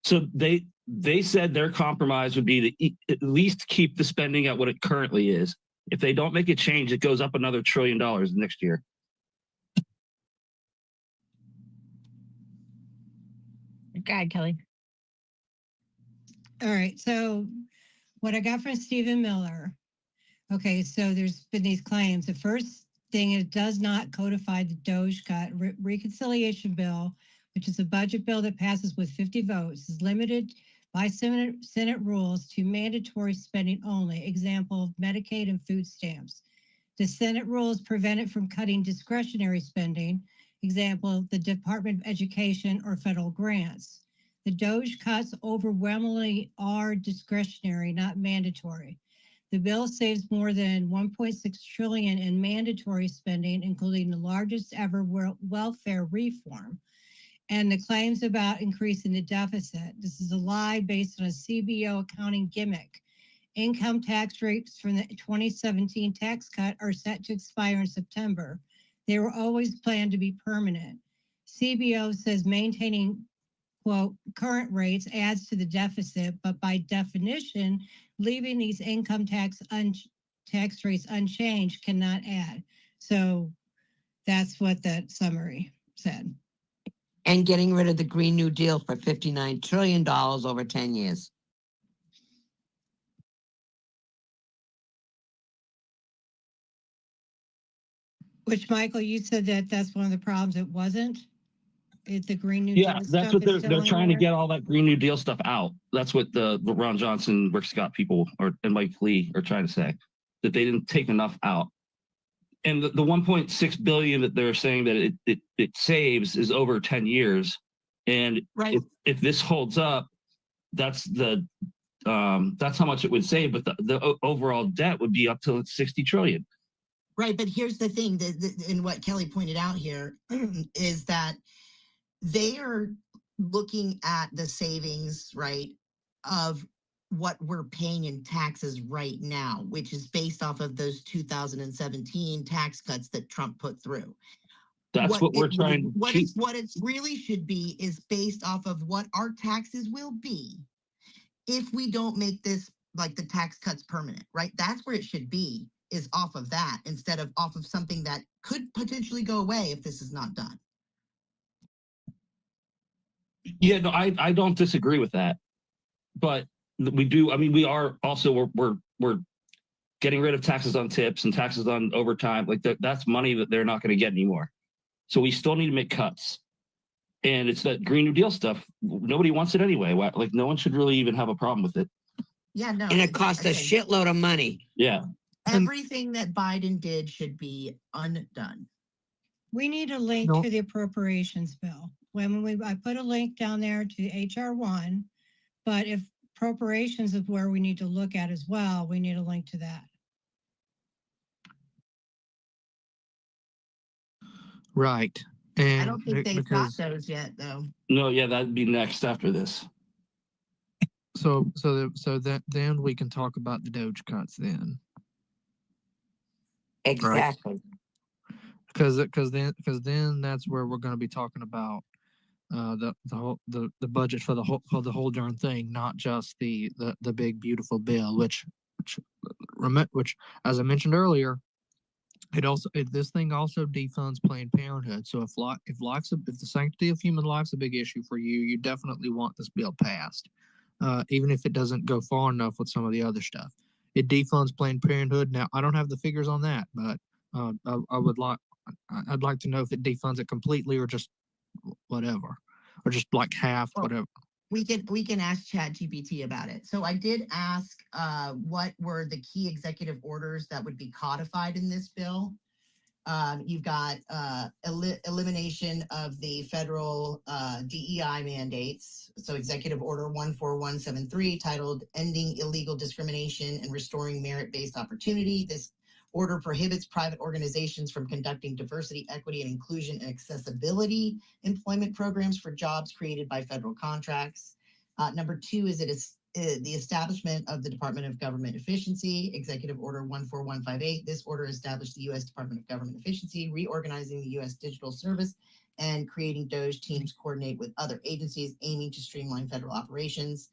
So they said their compromise would be to at least keep the spending at what it currently is. If they don't make a change, it goes up another $1 trillion next year.
Go ahead, Kelly.
All right. So what I got from Stephen Miller. Okay, so there's been these claims. The first thing, it does not codify the Doge cut reconciliation bill, which is a budget bill that passes with 50 votes, is limited by Senate rules to mandatory spending only. Example, Medicaid and food stamps. The Senate rules prevent it from cutting discretionary spending. Example, the Department of Education or federal grants. The Doge cuts overwhelmingly are discretionary, not mandatory. The bill saves more than 1.6 trillion in mandatory spending, including the largest ever welfare reform. And the claims about increasing the deficit. This is a lie based on a CBO accounting gimmick. Income tax rates from the 2017 tax cut are set to expire in September. They were always planned to be permanent. CBO says maintaining, quote, current rates adds to the deficit, but by definition, leaving these income tax rates unchanged cannot add. So that's what that summary said.
And getting rid of the Green New Deal for $59 trillion over 10 years.
Which, Michael, you said that that's one of the problems. It wasn't. It's the Green New
Yeah,
Deal
that's
stuff
what
is
they're
still
trying
in
to
there?
get all that Green New Deal stuff out. That's what the Ron Johnson, Rick Scott people and Mike Lee are trying to say, that they didn't take enough out. And the 1.6 billion that they're saying that it saves is over 10 years. And
Right.
if this holds up, that's how much it would save, but the overall debt would be up to 60 trillion.
Right, but here's the thing, and what Kelly pointed out here is that they are looking at the savings, right, of what we're paying in taxes right now, which is based off of those 2017 tax cuts that Trump put through.
That's what we're trying to keep.
What it really should be is based off of what our taxes will be if we don't make this, like the tax cuts, permanent, right? That's where it should be, is off of that instead of off of something that could potentially go away if this is not done.
Yeah, no, I don't disagree with that, but we do. I mean, we are also we're getting rid of taxes on tips and taxes on overtime. Like that's money that they're not going to get anymore. So we still need to make cuts, and it's that Green New Deal stuff. Nobody wants it anyway. Like no one should really even have a problem with it.
Yeah, no.
And it costs a shitload of money.
Yeah.
Everything that Biden did should be undone.
We need a link
No.
to the appropriations bill. I put a link down there to HR1, but if appropriations is where we need to look at as well, we need a link to that.
Right. And
I don't think they've
because
got those yet, though.
No, yeah, that'd be next after this.
then we can talk about the Doge cuts then,
Exactly.
because then that's where we're going to be talking about the budget for the whole darn thing, not just the big beautiful bill, which as I mentioned earlier, this thing also defunds Planned Parenthood. So if the sanctity of human life's a big issue for you, you definitely want this bill passed, even if it doesn't go far enough with some of the other stuff. It defunds Planned Parenthood. Now I don't have the figures on that, but I'd like to know if it defunds it completely or just whatever, or just like half,
Well,
whatever.
we can ask ChatGPT about it. So I did ask what were the key executive orders that would be codified in this bill. You've got elimination of the federal DEI mandates. So Executive Order 14173, titled Ending Illegal Discrimination and Restoring Merit-Based Opportunity. This order prohibits private organizations from conducting diversity, equity, and inclusion and accessibility employment programs for jobs created by federal contracts. Number two is the establishment of the Department of Government Efficiency, Executive Order 14158. This order established the U.S. Department of Government Efficiency, reorganizing the U.S. Digital Service and creating DOGE teams coordinate with other agencies aiming to streamline federal operations.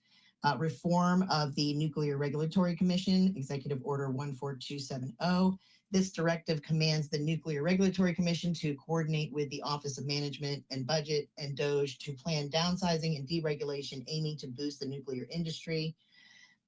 Reform of the Nuclear Regulatory Commission, Executive Order 14270. This directive commands the Nuclear Regulatory Commission to coordinate with the Office of Management and Budget and DOGE to plan downsizing and deregulation aiming to boost the nuclear industry.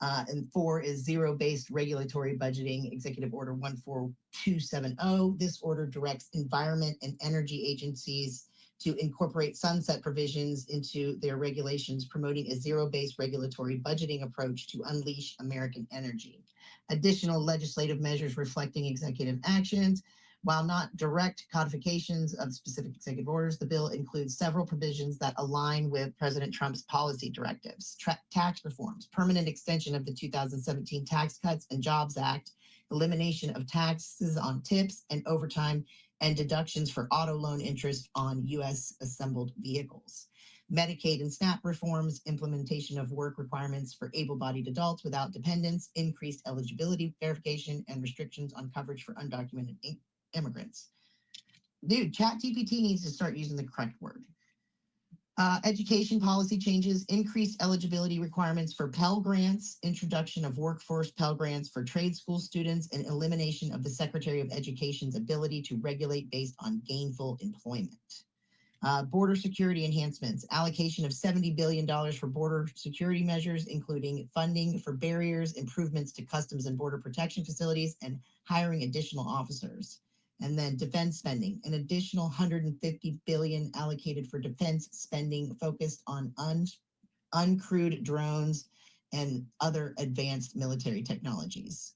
And four is zero-based regulatory budgeting, Executive Order 14270. This order directs environment and energy agencies to incorporate sunset provisions into their regulations, promoting a zero-based regulatory budgeting approach to unleash American energy. Additional legislative measures reflecting executive actions. While not direct codifications of specific executive orders, the bill includes several provisions that align with President Trump's policy directives. Tax reforms, permanent extension of the 2017 Tax Cuts and Jobs Act, elimination of taxes on tips and overtime, and deductions for auto loan interest on U.S. assembled vehicles. Medicaid and SNAP reforms, implementation of work requirements for able-bodied adults without dependents, increased eligibility verification, and restrictions on coverage for undocumented immigrants. Dude, ChatGPT needs to start using the correct word. Education policy changes, increased eligibility requirements for Pell Grants, introduction of workforce Pell Grants for trade school students, and elimination of the Secretary of Education's ability to regulate based on gainful employment. Border security enhancements, allocation of $70 billion for border security measures, including funding for barriers, improvements to customs and border protection facilities, and hiring additional officers. And then defense spending, an additional $150 billion allocated for defense spending focused on uncrewed drones and other advanced military technologies.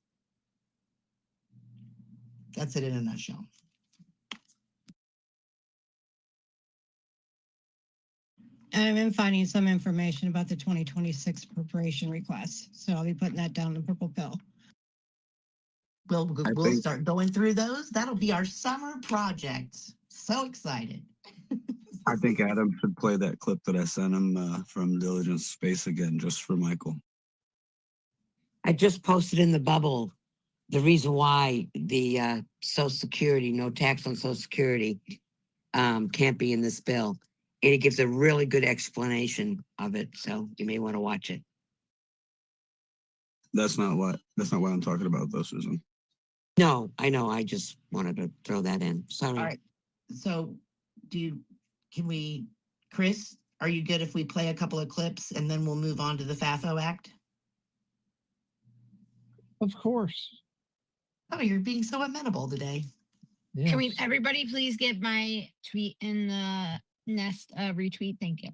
That's it in a nutshell.
I've been finding some information about the 2026 appropriation requests, so I'll be putting that down in the purple pill.
We'll start going through those. That'll be our summer project. So excited.
I think Adam should play that clip that I sent him from Diligence Space again, just for Michael.
I just posted in the bubble the reason why the Social Security, no tax on Social Security, can't be in this bill. And it gives a really good explanation of it. So you may want to watch it.
That's not why I'm talking about though, Susan.
No, I know. I just wanted to throw that in. Sorry.
All right. So Chris, are you good if we play a couple of clips and then we'll move on to the FAFO Act?
Of course.
Oh, you're being so amenable today.
Yes.
Can everybody please get my tweet in the nest retweet? Thank you.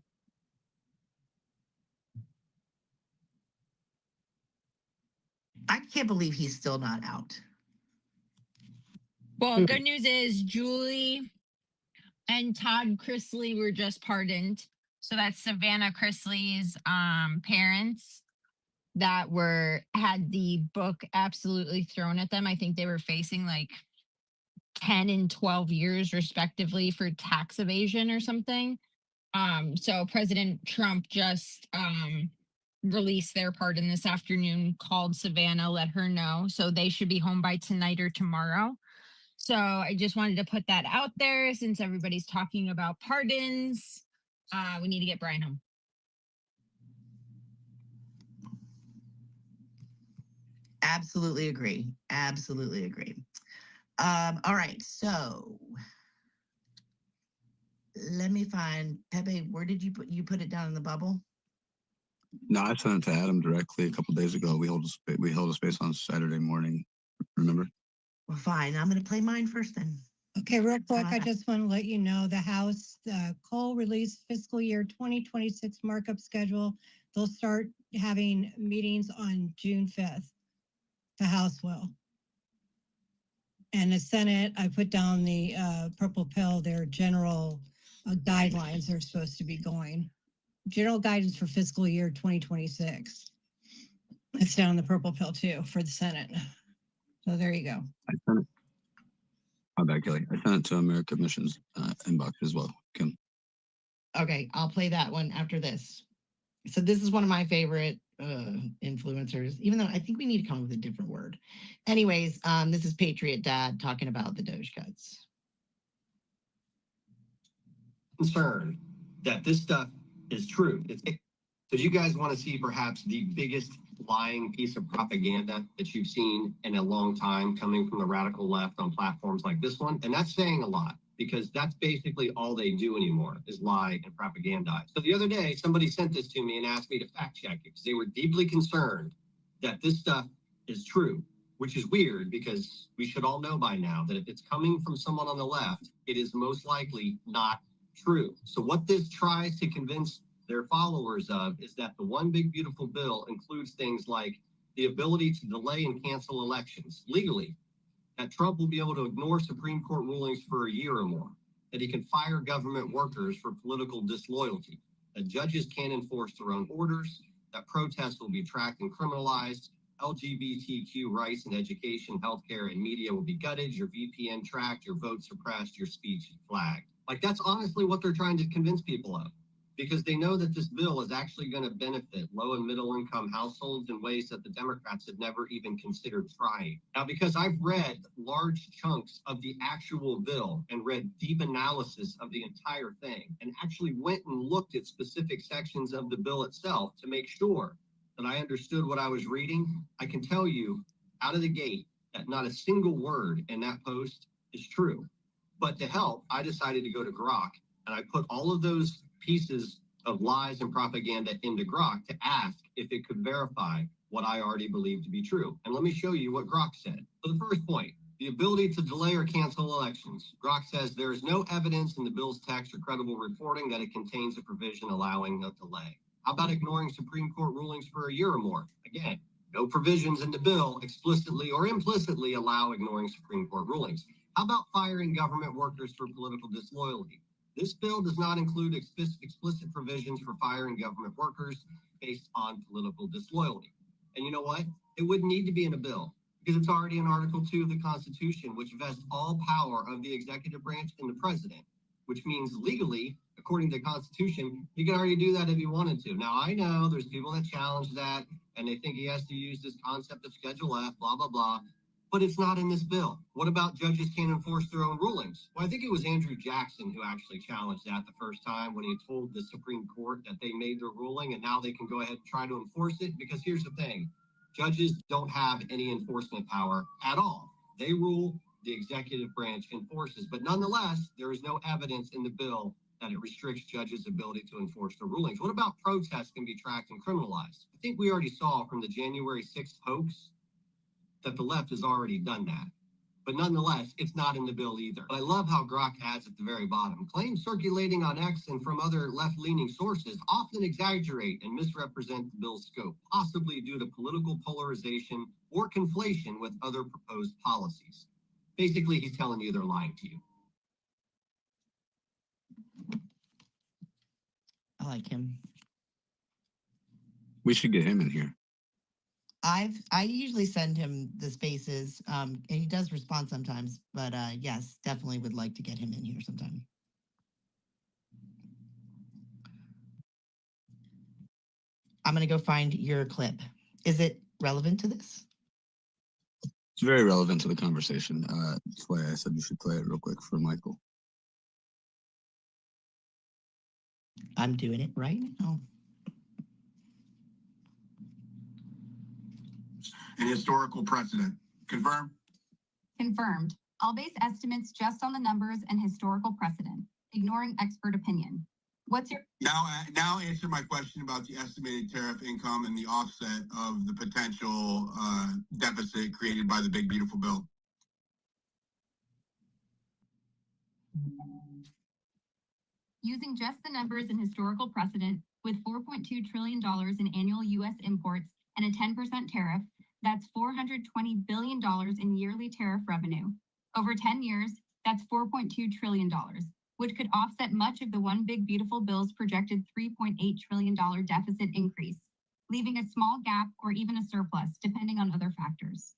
I can't believe he's still not out.
Well, good news is Julie and Todd Chrisley were just pardoned. So that's Savannah Chrisley's parents that had the book absolutely thrown at them. I think they were facing like 10 and 12 years respectively for tax evasion or something. So President Trump just release their pardon this afternoon, called Savannah, let her know. So they should be home by tonight or tomorrow. So I just wanted to put that out there since everybody's talking about pardons. We need to get Brian home.
Absolutely agree. Absolutely agree. All right, so let me find Pepe. Where did you put it down in the bubble?
No, I sent it to Adam directly a couple days ago. We held a space on Saturday morning. Remember?
Well, fine. I'm going to play mine first then.
Okay, real quick, I just want to let you know the House Cole released fiscal year 2026 markup schedule. They'll start having meetings on June 5th. The House will. And the Senate, I put down the purple pill, their general guidelines are supposed to be going. General guidance for fiscal year 2026. It's down the purple pill too for the Senate. So there you go.
I sent it. My bad, Kelly. I sent it to America Missions inbox as well, Kim.
Okay, I'll play that one after this. So this is one of my favorite influencers, even though I think we need to come up with a different word. Anyways, this is Patriot Dad talking about the Doge cuts.
Concerned that this stuff is true. So do you guys want to see perhaps the biggest lying piece of propaganda that you've seen in a long time coming from the radical left on platforms like this one? And that's saying a lot, because that's basically all they do anymore is lie and propagandize. So the other day, somebody sent this to me and asked me to fact check it because they were deeply concerned that this stuff is true, which is weird because we should all know by now that if it's coming from someone on the left, it is most likely not true. So what this tries to convince their followers of is that the one big beautiful bill includes things like the ability to delay and cancel elections legally, that Trump will be able to ignore Supreme Court rulings for a year or more, that he can fire government workers for political disloyalty, that judges can't enforce their own orders, that protests will be tracked and criminalized, LGBTQ rights in education, healthcare, and media will be gutted, your VPN tracked, your vote suppressed, your speech flagged. Like, that's honestly what they're trying to convince people of, because they know that this bill is actually going to benefit low and middle income households in ways that the Democrats had never even considered trying. Now, because I've read large chunks of the actual bill and read deep analysis of the entire thing, and actually went and looked at specific sections of the bill itself to make sure that I understood what I was reading, I can tell you out of the gate that not a single word in that post is true. But to help, I decided to go to Grok, and I put all of those pieces of lies and propaganda into Grok to ask if it could verify what I already believed to be true. And let me show you what Grok said. So the first point, the ability to delay or cancel elections. Grok says there is no evidence in the bill's text or credible reporting that it contains a provision allowing a delay. How about ignoring Supreme Court rulings for a year or more? Again, no provisions in the bill explicitly or implicitly allow ignoring Supreme Court rulings. How about firing government workers for political disloyalty? This bill does not include explicit provisions for firing government workers based on political disloyalty. And you know what? It wouldn't need to be in a bill because it's already in Article 2 of the Constitution, which vests all power of the executive branch in the president, which means legally, according to the Constitution, he can already do that if he wanted to. Now, I know there's people that challenge that, and they think he has to use this concept of Schedule F, blah, blah, blah. But it's not in this bill. What about judges can't enforce their own rulings? Well, I think it was Andrew Jackson who actually challenged that the first time when he told the Supreme Court that they made their ruling and now they can go ahead and try to enforce it. Because here's the thing, judges don't have any enforcement power at all. They rule, the executive branch enforces. But nonetheless, there is no evidence in the bill that it restricts judges' ability to enforce their rulings. What about protests can be tracked and criminalized? I think we already saw from the January 6th hoax that the left has already done that. But nonetheless, it's not in the bill either. But I love how Grok adds at the very bottom, claims circulating on X and from other left-leaning sources often exaggerate and misrepresent the bill's scope, possibly due to political polarization or conflation with other proposed policies. Basically, he's telling you they're lying to you.
I like him.
We should get him in here.
I usually send him the spaces, and he does respond sometimes. But yes, definitely would like to get him in here sometime. I'm going to go find your clip. Is it relevant to this?
It's very relevant to the conversation. That's why I said you should play it real quick for Michael.
I'm doing it right now.
An historical precedent. Confirm?
Confirmed. I'll base estimates just on the numbers and historical precedent, ignoring expert opinion. What's your
Now answer my question about the estimated tariff income and the offset of the potential deficit created by the big beautiful bill.
using just the numbers and historical precedent with $4.2 trillion in annual U.S. imports and a 10% tariff, that's $420 billion in yearly tariff revenue. Over 10 years, that's $4.2 trillion, which could offset much of the One Big Beautiful Bill's projected $3.8 trillion deficit increase, leaving a small gap or even a surplus, depending on other factors.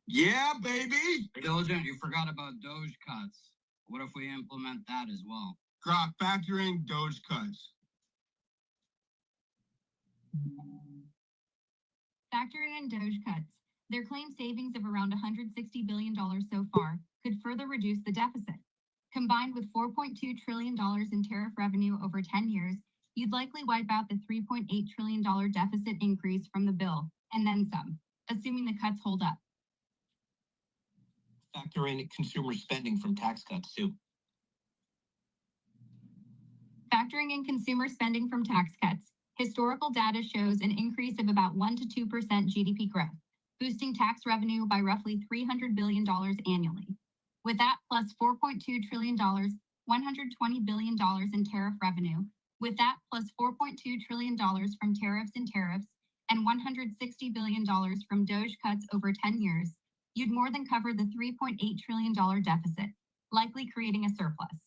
Yeah, baby!
Diligent, you forgot about Doge cuts. What if we implement that as well?
Grok, factoring Doge cuts.
Factoring in Doge cuts, their claimed savings of around $160 billion so far could further reduce the deficit. Combined with $4.2 trillion in tariff revenue over 10 years, you'd likely wipe out the $3.8 trillion deficit increase from the bill, and then some, assuming the cuts hold up.
Factor in consumer spending from tax cuts, too.
Factoring in consumer spending from tax cuts, historical data shows an increase of about 1 to 2% GDP growth, boosting tax revenue by roughly $300 billion annually. With that plus $4.2 trillion, $120 billion in tariff revenue, with that plus $4.2 trillion from tariffs, and $160 billion from Doge cuts over 10 years, you'd more than cover the $3.8 trillion deficit, likely creating a surplus.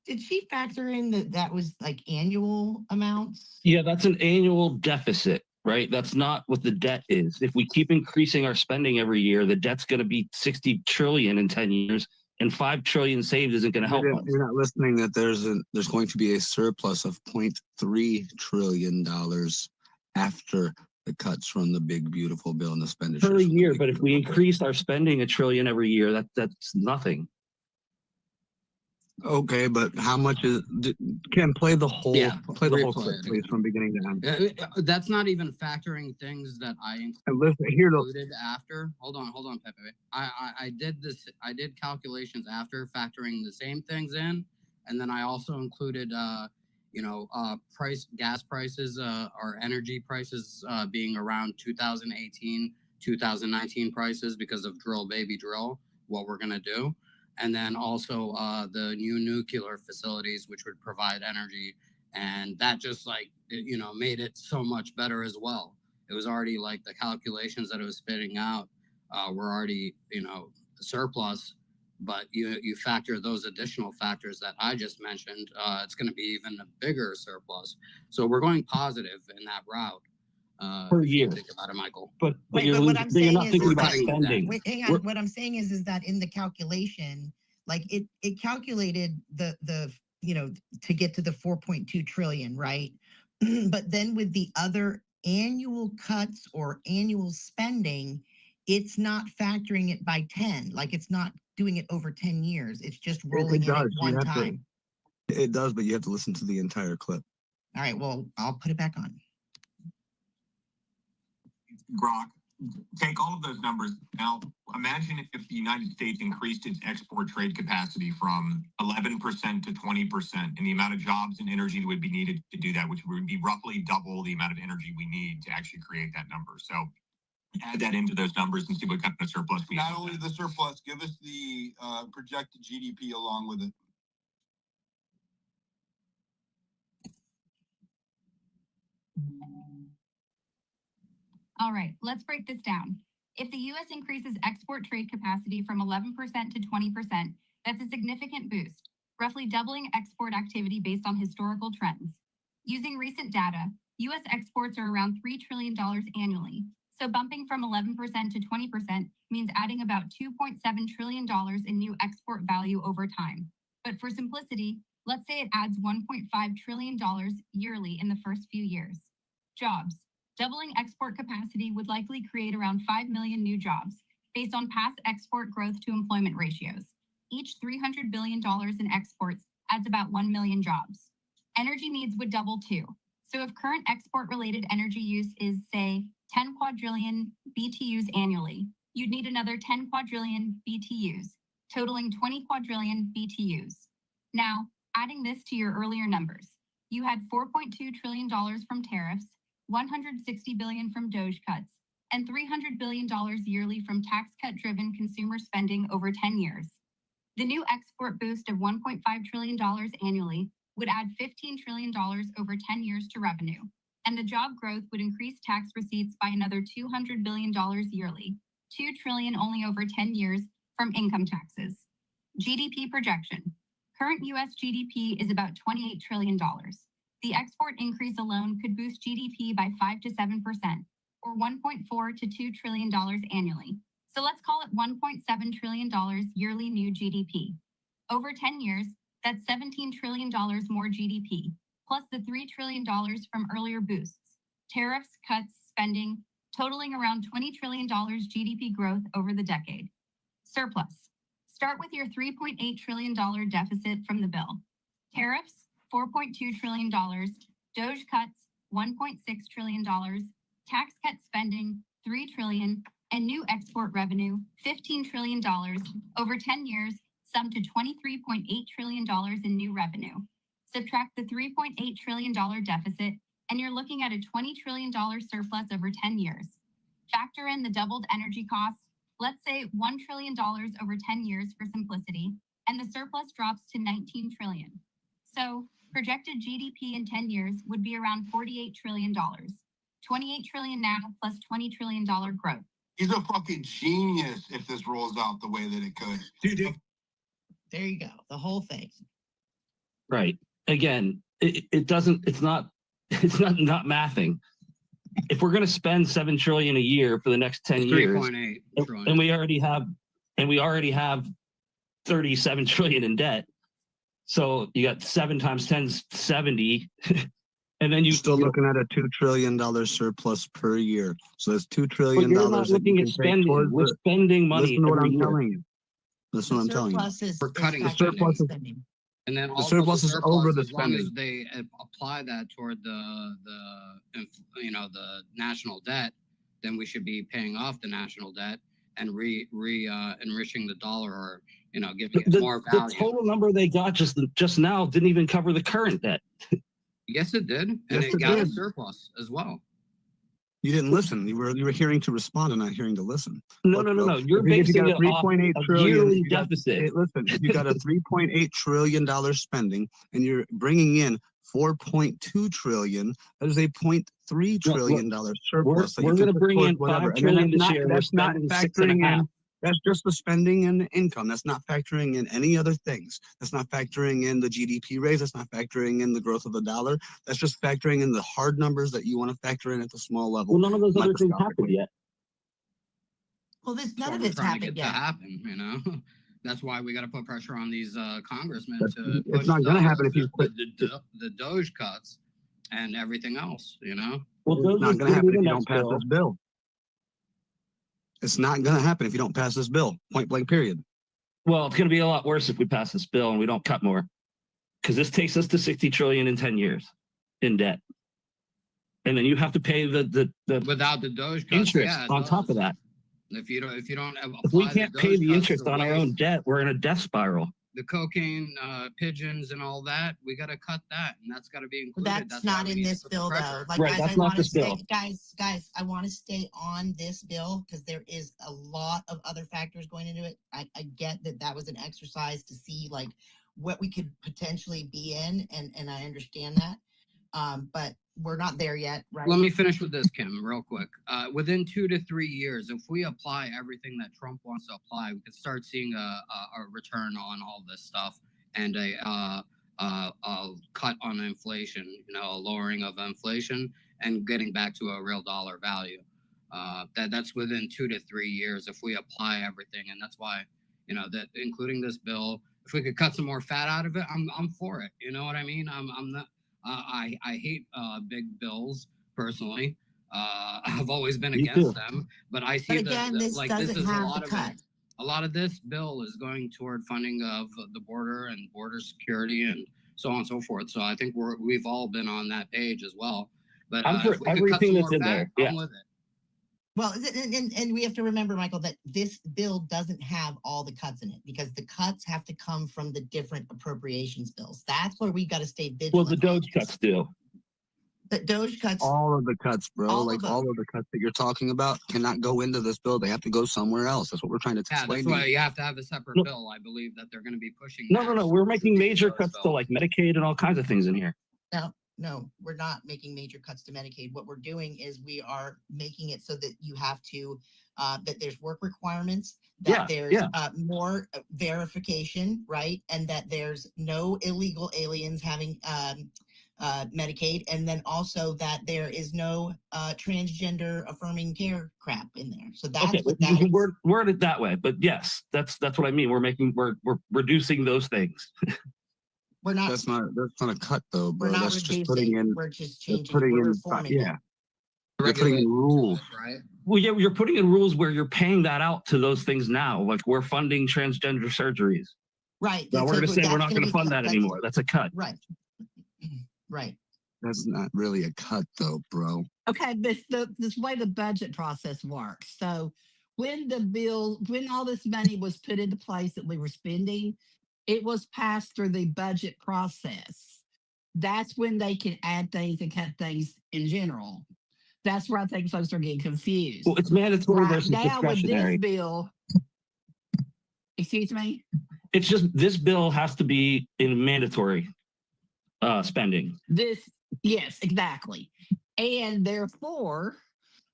Did she factor in that was like annual amounts?
Yeah, that's an annual deficit, right? That's not what the debt is. If we keep increasing our spending every year, the debt's going to be 60 trillion in 10 years, and 5 trillion saved isn't going to help us.
You're not listening that there's going to be a surplus of $0.3 trillion after the cuts from the big beautiful bill and the expenditures
Per year, but if we increase our spending $1 trillion every year, that's nothing.
Okay, but how much is Ken? Play the whole clip, please, from beginning to end.
That's not even factoring things that I
Listen,
included after. Hold on, Pepe. I did calculations after factoring the same things in, and then I also included gas prices or energy prices being around 2018, 2019 prices because of drill baby drill, what we're gonna do. And then also the new nuclear facilities, which would provide energy. And that just made it so much better as well. It was already like the calculations that it was spitting out were already, surplus. But you factor those additional factors that I just mentioned, it's going to be even a bigger surplus. So we're going positive in that route.
Per year.
Think about it, Michael.
But
Wait,
you're,
but what I'm
you're
saying
not
is
thinking about
that-
spending.
Wait, hang on. What I'm saying is that in the calculation, like it calculated the to get to the 4.2 trillion, right? But then with the other annual cuts or annual spending, it's not factoring it by 10. Like it's not doing it over 10 years. It's just rolling it at one time.
It does, but you have to listen to the entire clip.
All right, well, I'll put it back on.
Grok, take all of those numbers. Now, imagine if the United States increased its export trade capacity from 11% to 20%, and the amount of jobs and energy that would be needed to do that, which would be roughly double the amount of energy we need to actually create that number. So add that into those numbers and see what kind of surplus we have. Not only the surplus, give us the projected GDP along with it.
All right, let's break this down. If the U.S. increases export trade capacity from 11% to 20%, that's a significant boost, roughly doubling export activity based on historical trends. Using recent data, U.S. exports are around $3 trillion annually, so bumping from 11% to 20% means adding about $2.7 trillion in new export value over time. But for simplicity, Let's say it adds $1.5 trillion yearly in the first few years. Jobs. Doubling export capacity would likely create around 5 million new jobs, based on past export growth to employment ratios. Each $300 billion in exports adds about 1 million jobs. Energy needs would double too. So if current export-related energy use is, say, 10 quadrillion BTUs annually, you'd need another 10 quadrillion BTUs, totaling 20 quadrillion BTUs. Now, adding this to your earlier numbers, you had $4.2 trillion from tariffs, $160 billion from DOGE cuts, and $300 billion yearly from tax cut-driven consumer spending over 10 years. The new export boost of $1.5 trillion annually would add $15 trillion over 10 years to revenue, and the job growth would increase tax receipts by another $200 billion yearly, $2 trillion only over 10 years from income taxes. GDP projection. Current US GDP is about $28 trillion. The export increase alone could boost GDP by 5 to 7%, or $1.4 to $2 trillion annually. So let's call it $1.7 trillion yearly new GDP. Over 10 years, that's $17 trillion more GDP, plus the $3 trillion from earlier boosts, tariffs, cuts, spending, totaling around $20 trillion GDP growth over the decade. Surplus. Start with your $3.8 trillion deficit from the bill. Tariffs, $4.2 trillion, DOGE cuts, $1.6 trillion, tax cut spending, $3 trillion, and new export revenue, $15 trillion, over 10 years, sum to $23.8 trillion in new revenue. Subtract the $3.8 trillion deficit, and you're looking at a $20 trillion surplus over 10 years. Factor in the doubled energy costs, let's say $1 trillion over 10 years for simplicity, and the surplus drops to $19 trillion. So projected GDP in 10 years would be around $48 trillion. $28 trillion now plus $20 trillion growth.
He's a fucking genius if this rolls out the way that it could.
Dude. There you go. The whole thing.
Right. Again, it's not mathing. If we're going to spend $7 trillion a year for the next 10 years,
3.8 trillion.
and we already have 37 trillion in debt. So you got 7 times 10 is 70. And then you're
still looking at a $2 trillion surplus per year. So that's $2 trillion.
You're not looking at spending. We're spending money.
Listen to what
every
I'm
year.
telling you. Listen to what I'm telling you.
We're cutting
the surplus.
Spending.
And then
The
also
surplus is over the
as long as
spending.
they apply that toward the national debt, then we should be paying off the national debt and enriching the dollar, or giving it more value.
The total number they got just now didn't even cover the current debt.
Yes, it did, and
Yes,
it
it
got a
did.
surplus as well.
You didn't listen. You were hearing to respond and not hearing to listen.
No. You're
if you
basing
got
it
a
off
$3.8
a
trillion
yearly
you got-
deficit.
hey, listen, if you got a $3.8 trillion spending and you're bringing in $4.2 trillion, that is a $0.3 trillion surplus.
We're going to bring in $5 trillion this year.
That's not factoring
$6.5.
in. That's just the spending and income. That's not factoring in any other things. That's not factoring in the GDP raise. That's not factoring in the growth of the dollar. That's just factoring in the hard numbers that you want to factor in at the small level.
Well, none of those other things happened yet.
Well, none
That's
of
what we're
it's
trying to
happened
get
yet.
to happen. That's why we got to put pressure on these congressmen
That's-
to
it's
push
not gonna happen if you
the DOGE cuts and everything else.
Well,
It's not going to happen if you don't pass this bill. It's not going to happen if you don't pass this bill. Point blank, period.
Well, it's going to be a lot worse if we pass this bill and we don't cut more, because this takes us to 60 trillion in 10 years in debt, and then you have to pay the
without the DOGE cuts,
interest
yeah, it
on top
does.
of that.
If you don't
If we
apply
can't
the
pay
DOGE
the
cuts
interest
to
on our
waste
own debt, we're in a death spiral.
the cocaine pigeons and all that, we got to cut that, and that's got to be
But
included.
that's
why
not
we
in
need to
this
put the
bill,
pressure.
though. Like,
Right,
guys,
that's
I
not
want to
this bill.
stay, guys, I want to stay on this bill because there is a lot of other factors going into it. I get that was an exercise to see like what we could potentially be in, and I understand that. But we're not there yet, right?
Let me finish with this, Kim, real quick. Within 2 to 3 years, if we apply everything that Trump wants to apply, we could start seeing a return on all this stuff and a cut on inflation, a lowering of inflation and getting back to a real dollar value. That's within 2 to 3 years if we apply everything, and that's why, that including this bill, if we could cut some more fat out of it, I'm for it. You know what I mean? I'm not. I hate big bills personally. I've always been
Me
against
too.
them, but I
But
see
again, this
like this
doesn't
is a
have the
lot of
cut.
it. A lot of this bill is going toward funding of the border and border security and so on and so forth. So I think we've all been on that page as well. But
I'm for
if we could cut
everything
some
that's
more
in
fat,
there. Yeah.
I'm with it.
Well, and we have to remember, Michael, that this bill doesn't have all the cuts in it because the cuts have to come from the different appropriations bills. That's where we got to stay vigilant.
Well, the
on
Doge
this.
cuts do.
The Doge cuts.
All of the cuts, bro.
All
Like
of them.
all of the cuts that you're talking about cannot go into this bill. They have to go somewhere else. That's what we're trying to
Yeah,
explain
that's
to
why
you.
you have to have a separate
No.
bill. I believe that they're going to be pushing.
No. We're making major cuts to
bill.
like Medicaid and all kinds of things in here.
No, we're not making major cuts to Medicaid. What we're doing is we are making it so that you have to, that there's work requirements, that there's more verification, right? And that there's no illegal aliens having Medicaid. And then also that there is no transgender affirming care crap in there. So that's
Okay,
what
you
that
can
is.
word it that way. But yes, that's what I mean. We're reducing those things.
We're not.
That's not a cut though,
We're
bro.
not
That's just
reducing.
putting in.
We're just
That's
changing.
putting
We're
in.
reforming it.
Yeah. You're putting in rules.
Right?
Well, yeah, you're putting in rules where you're paying that out to those things now. Like we're funding transgender surgeries.
Right.
Now we're
So
going to say
that's
we're not
gonna
going to
be
fund
cut.
that anymore. That's a cut.
Right. Right.
That's not really a cut though, bro.
Okay, but this way the budget process works. So when all this money was put into place that we were spending, it was passed through the budget process. That's when they can add things and cut things in general. That's where I think folks are getting confused.
Well, it's mandatory
Right
versus
now with this
discretionary.
bill, excuse me?
It's just this bill has to be in mandatory spending.
Yes, exactly. And therefore,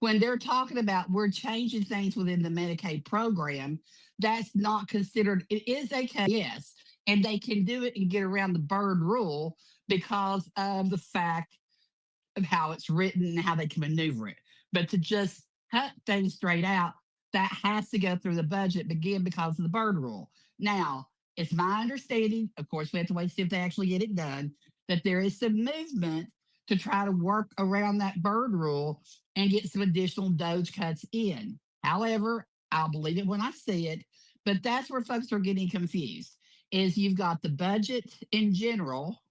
when they're talking about we're changing things within the Medicaid program, that's not considered, it is a cut, yes. And they can do it and get around the Byrd rule because of the fact of how it's written and how they can maneuver it. But to just cut things straight out, that has to go through the budget, again, because of the Byrd rule. Now, it's my understanding, of course, we have to wait to see if they actually get it done, that there is some movement to try to work around that Byrd rule and get some additional Doge cuts in. However, I'll believe it when I see it, but that's where folks are getting confused, is you've got the budget in general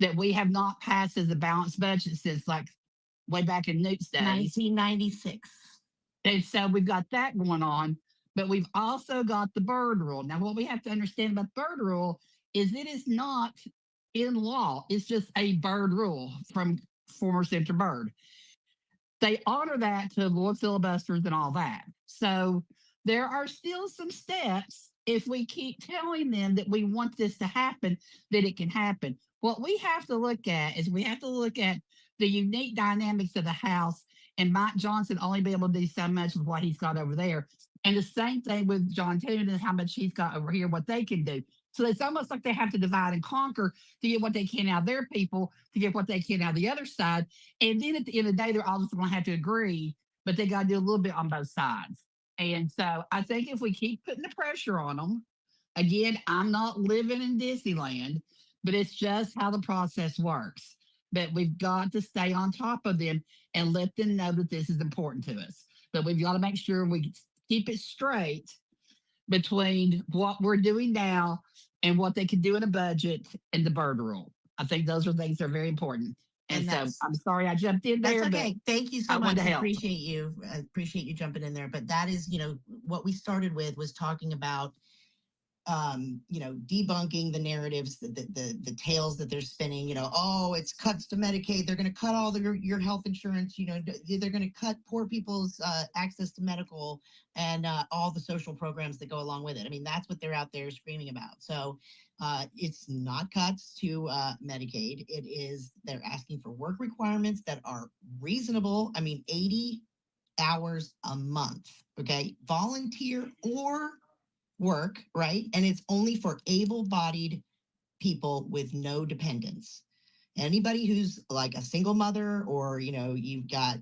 that we have not passed as a balanced budget since like way back in Newt's days.
1996.
And so we've got that going on, but we've also got the Byrd rule. Now, what we have to understand about the Byrd rule is it is not in law. It's just a Byrd rule from former Senator Byrd. They honor that to avoid filibusters and all that. So there are still some steps. If we keep telling them that we want this to happen, that it can happen. What we have to look at is we have to look at the unique dynamics of the House and Mike Johnson only be able to do so much with what he's got over there. And the same thing with John Toon and how much he's got over here, what they can do. So it's almost like they have to divide and conquer to get what they can out of their people, to get what they can out of the other side. And then at the end of the day, they're all just going to have to agree, but they got to do a little bit on both sides. And so I think if we keep putting the pressure on them, again, I'm not living in Disneyland, but it's just how the process works. But we've got to stay on top of them and let them know that this is important to us. But we've got to make sure we keep it straight between what we're doing now and what they can do in a budget and the Byrd rule. I think those are things that are very important. And so I'm sorry I jumped in there.
That's okay. Thank you so much. I
help.
appreciate you. I appreciate you jumping in there. But that is, what we started with was talking about, debunking the narratives, the tales that they're spinning, oh, it's cuts to Medicaid. They're going to cut all your health insurance, they're going to cut poor people's access to medical and all the social programs that go along with it. I mean, that's what they're out there screaming about. So it's not cuts to Medicaid. It is, they're asking for work requirements that are reasonable. I mean, 80 hours a month, okay? Volunteer or work, right? And it's only for able-bodied people with no dependents. Anybody who's like a single mother or, you've got,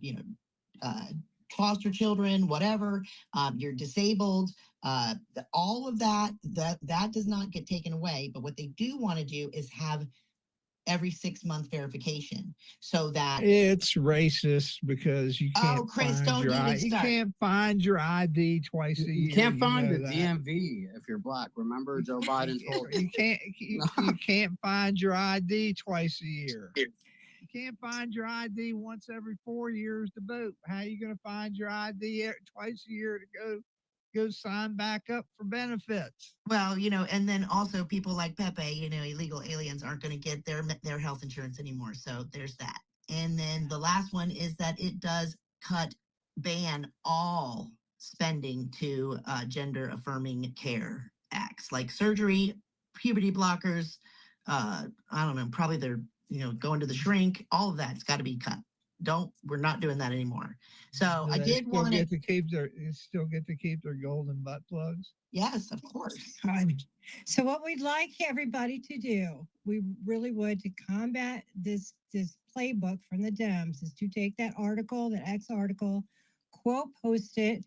foster children, whatever, you're disabled, All of that does not get taken away. But what they do want to do is have every 6-month verification so that
It's racist because you can't
Chris,
find
don't
your
even
You
start.
can't find your ID twice a year.
You can't find
know
the
that.
DMV if you're black. Remember, Joe Biden told
You can't you can't find your ID twice a year. You can't find your ID once every 4 years to vote. How are you going to find your ID twice a year to go sign back up for benefits?
Well, and then also people like Pepe, illegal aliens aren't going to get their health insurance anymore. So there's that. And then the last one is that it does ban all spending to gender affirming care acts like surgery, puberty blockers. I don't know, probably they're going to the shrink. All of that's got to be cut. We're not doing that anymore. So I did want to
still get to keep their golden butt plugs.
Yes, of course.
So what we'd like everybody to do, we really would, to combat this playbook from the Dems, is to take that article, that X article, quote post it,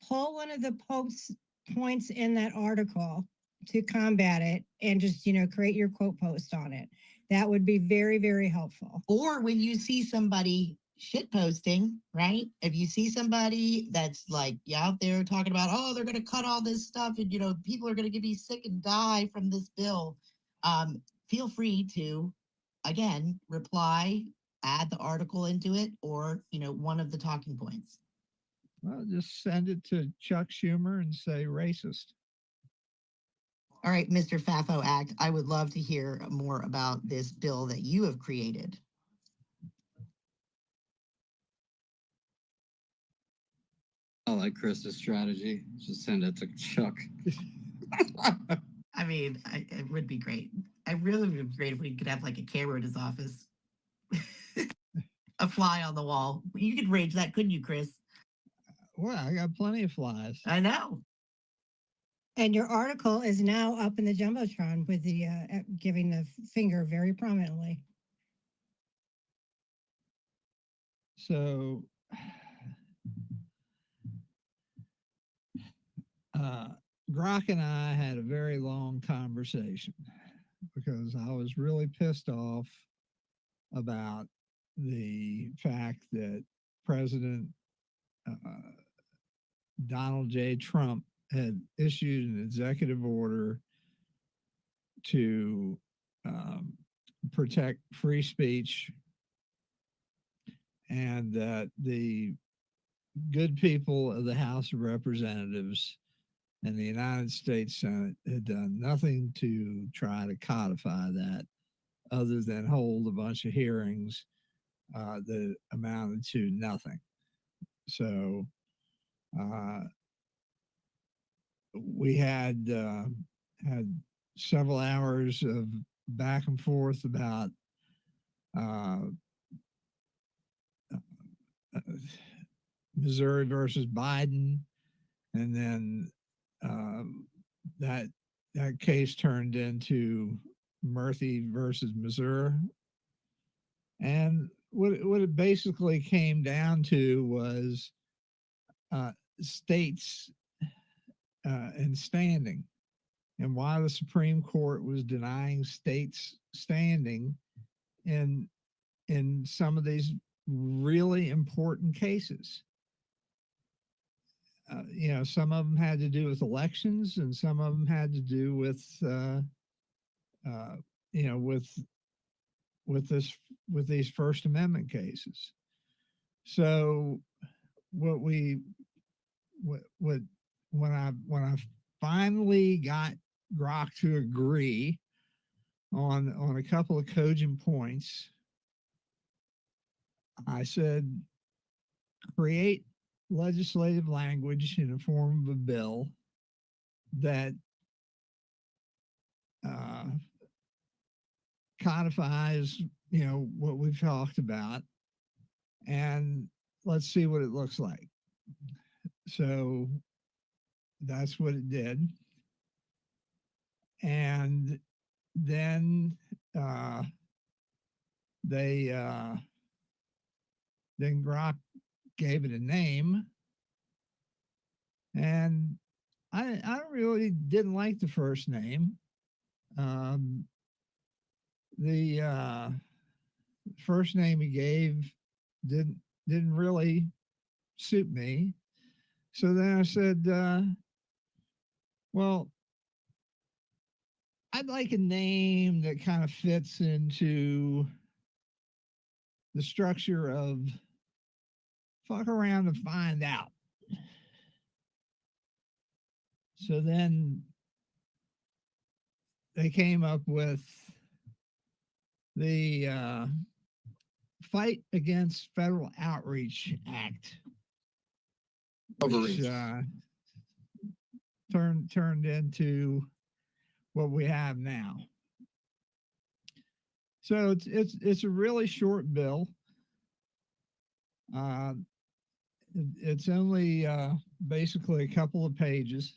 pull one of the points in that article to combat it, and just create your quote post on it. That would be very, very helpful.
Or when you see somebody shit posting, right? If you see somebody that's like out there talking about, oh, they're going to cut all this stuff and, people are going to be sick and die from this bill, feel free to, again, reply, add the article into it, or, one of the talking points.
Well, just send it to Chuck Schumer and say racist.
All right, Mr. FAFO Act, I would love to hear more about this bill that you have created.
I like Chris's strategy. Just send it to Chuck.
I mean, it would be great. I really would be great if we could have like a camera in his office. A fly on the wall. You could rage that, couldn't you, Chris?
Well, I got plenty of flies.
I know.
And your article is now up in the Jumbotron with the giving the finger very prominently.
So Grok and I had a very long conversation because I was really pissed off about the fact that President Donald J. Trump had issued an executive order to protect free speech, and that the good people of the House of Representatives and the United States Senate had done nothing to try to codify that other than hold a bunch of hearings that amounted to nothing. So we had several hours of back and forth about Missouri versus Biden, and then that case turned into Murphy versus Missouri, and what it basically came down to was states and standing, and why the Supreme Court was denying states standing in some of these really important cases. Some of them had to do with elections, and some of them had to do with with these First Amendment cases. So when I finally got Grok to agree on a couple of cogent points, I said, create legislative language in the form of a bill that codifies, what we've talked about, and let's see what it looks like. So that's what it did. And then then Grok gave it a name, and I really didn't like the first name. The first name he gave didn't really suit me. So then I said, well, I'd like a name that kind of fits into the structure of fuck around and find out. So then they came up with the Fight Against Federal Outreach Act, which turned into what we have now. So it's a really short bill. It's only basically a couple of pages,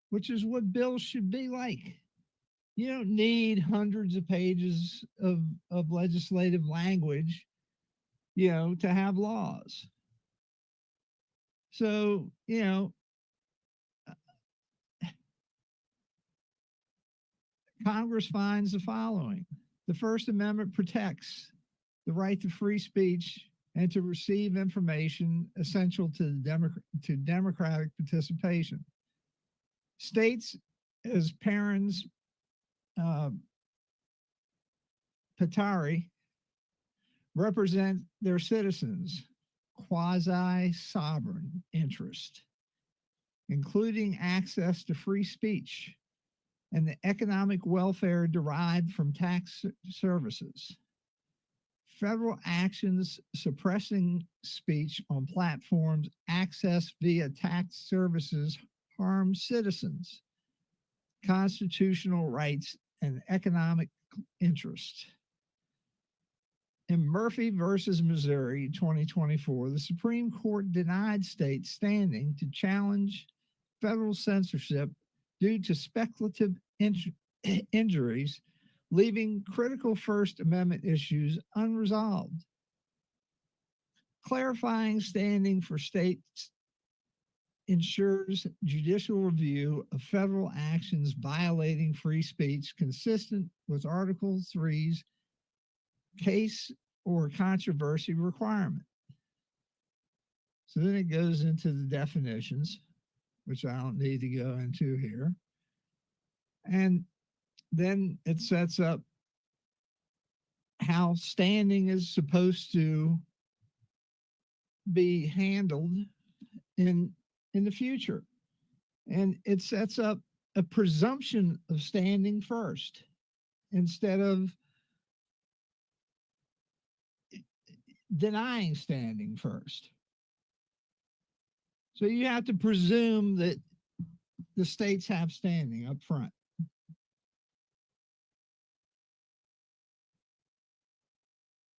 which is what bills should be like. You don't need hundreds of pages of legislative language, to have laws. So, Congress finds the following. The First Amendment protects the right to free speech and to receive information essential to democratic participation. States, as parents Patari, represent their citizens' quasi-sovereign interest, including access to free speech and the economic welfare derived from tax services. Federal actions suppressing speech on platforms accessed via tax services harm citizens, constitutional rights, and economic interests. In Murphy versus Missouri 2024, the Supreme Court denied states standing to challenge federal censorship due to speculative injuries, leaving critical First Amendment issues unresolved. Clarifying standing for states ensures judicial review of federal actions violating free speech consistent with Article 3's case or controversy requirement. So then it goes into the definitions, which I don't need to go into here. And then it sets up how standing is supposed to be handled in the future. And it sets up a presumption of standing first instead of denying standing first. So you have to presume that the states have standing up front.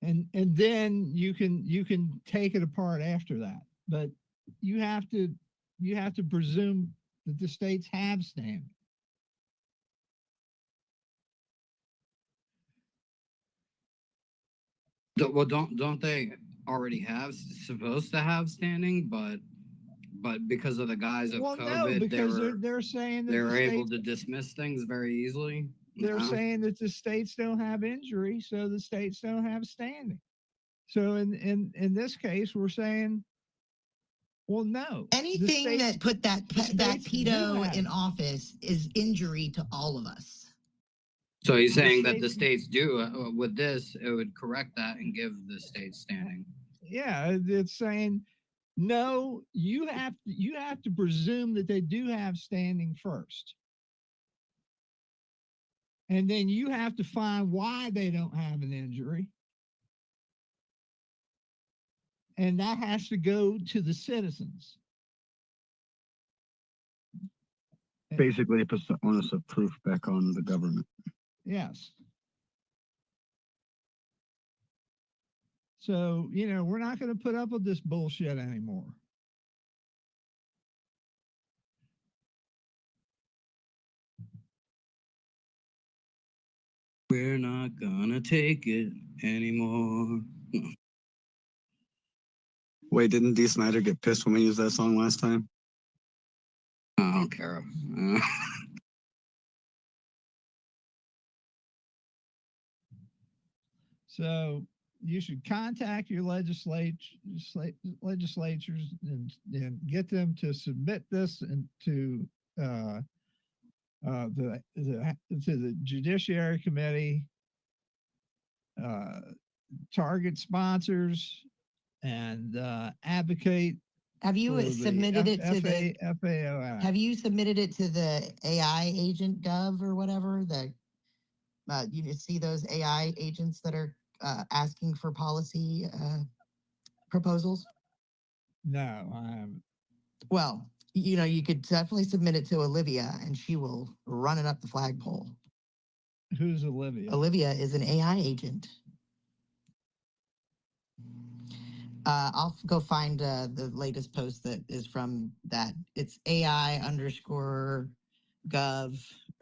And then you can take it apart after that. But you have to presume that the states have standing.
Well, don't they already have supposed to have standing? But because of the guise of COVID,
because they're saying that
they were able to dismiss things very easily.
They're saying that the states don't have injury, so the states don't have standing. So in this case, we're saying, well, no.
Anything that put that pedo in office is injury to all of us.
So he's saying that the states do with this, it would correct that and give the states standing.
Yeah, it's saying no. You have to presume that they do have standing first. And then you have to find why they don't have an injury. And that has to go to the citizens.
Basically, it puts the onus of proof back on the government.
Yes. So, we're not going to put up with this bullshit anymore.
We're not gonna take it anymore.
Wait, didn't Dee Snider get pissed when we used that song last time?
I don't care.
So you should contact your legislatures and get them to submit this and to the Judiciary Committee, target sponsors, and advocate.
Have you submitted it to the
FAO?
Have you submitted it to the AI agent gov or whatever? You see those AI agents that are asking for policy proposals?
No, I haven't.
Well, you could definitely submit it to Olivia, and she will run it up the flagpole.
Who's Olivia?
Olivia is an AI agent. I'll go find the latest post that is from that. It's AI_gov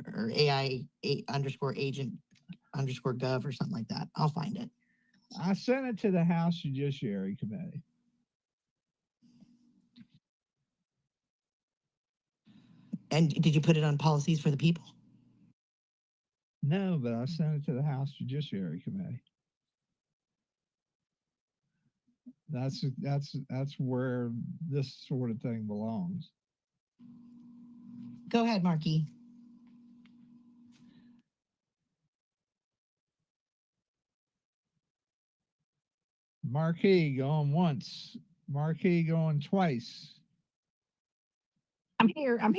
or AI_agent_gov or something like that. I'll find it.
I sent it to the House Judiciary Committee.
And did you put it on policies for the people?
No, but I sent it to the House Judiciary Committee. That's where this sort of thing belongs.
Go ahead, Marky.
Marquis going once. Marquis going twice.
I'm here. I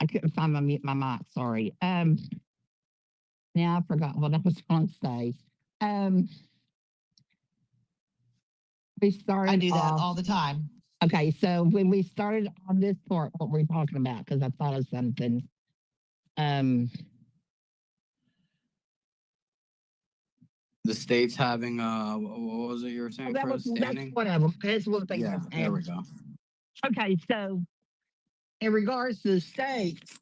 couldn't find my mic. Sorry. Now I forgot what I was going to say. We started.
I do that all the time.
Okay, so when we started on this part, what were we talking about? Because I thought of something.
The states having what was it you were saying?
That's
Standing.
one of them. That's one thing.
Yeah, there we go.
Okay, so in regards to the states,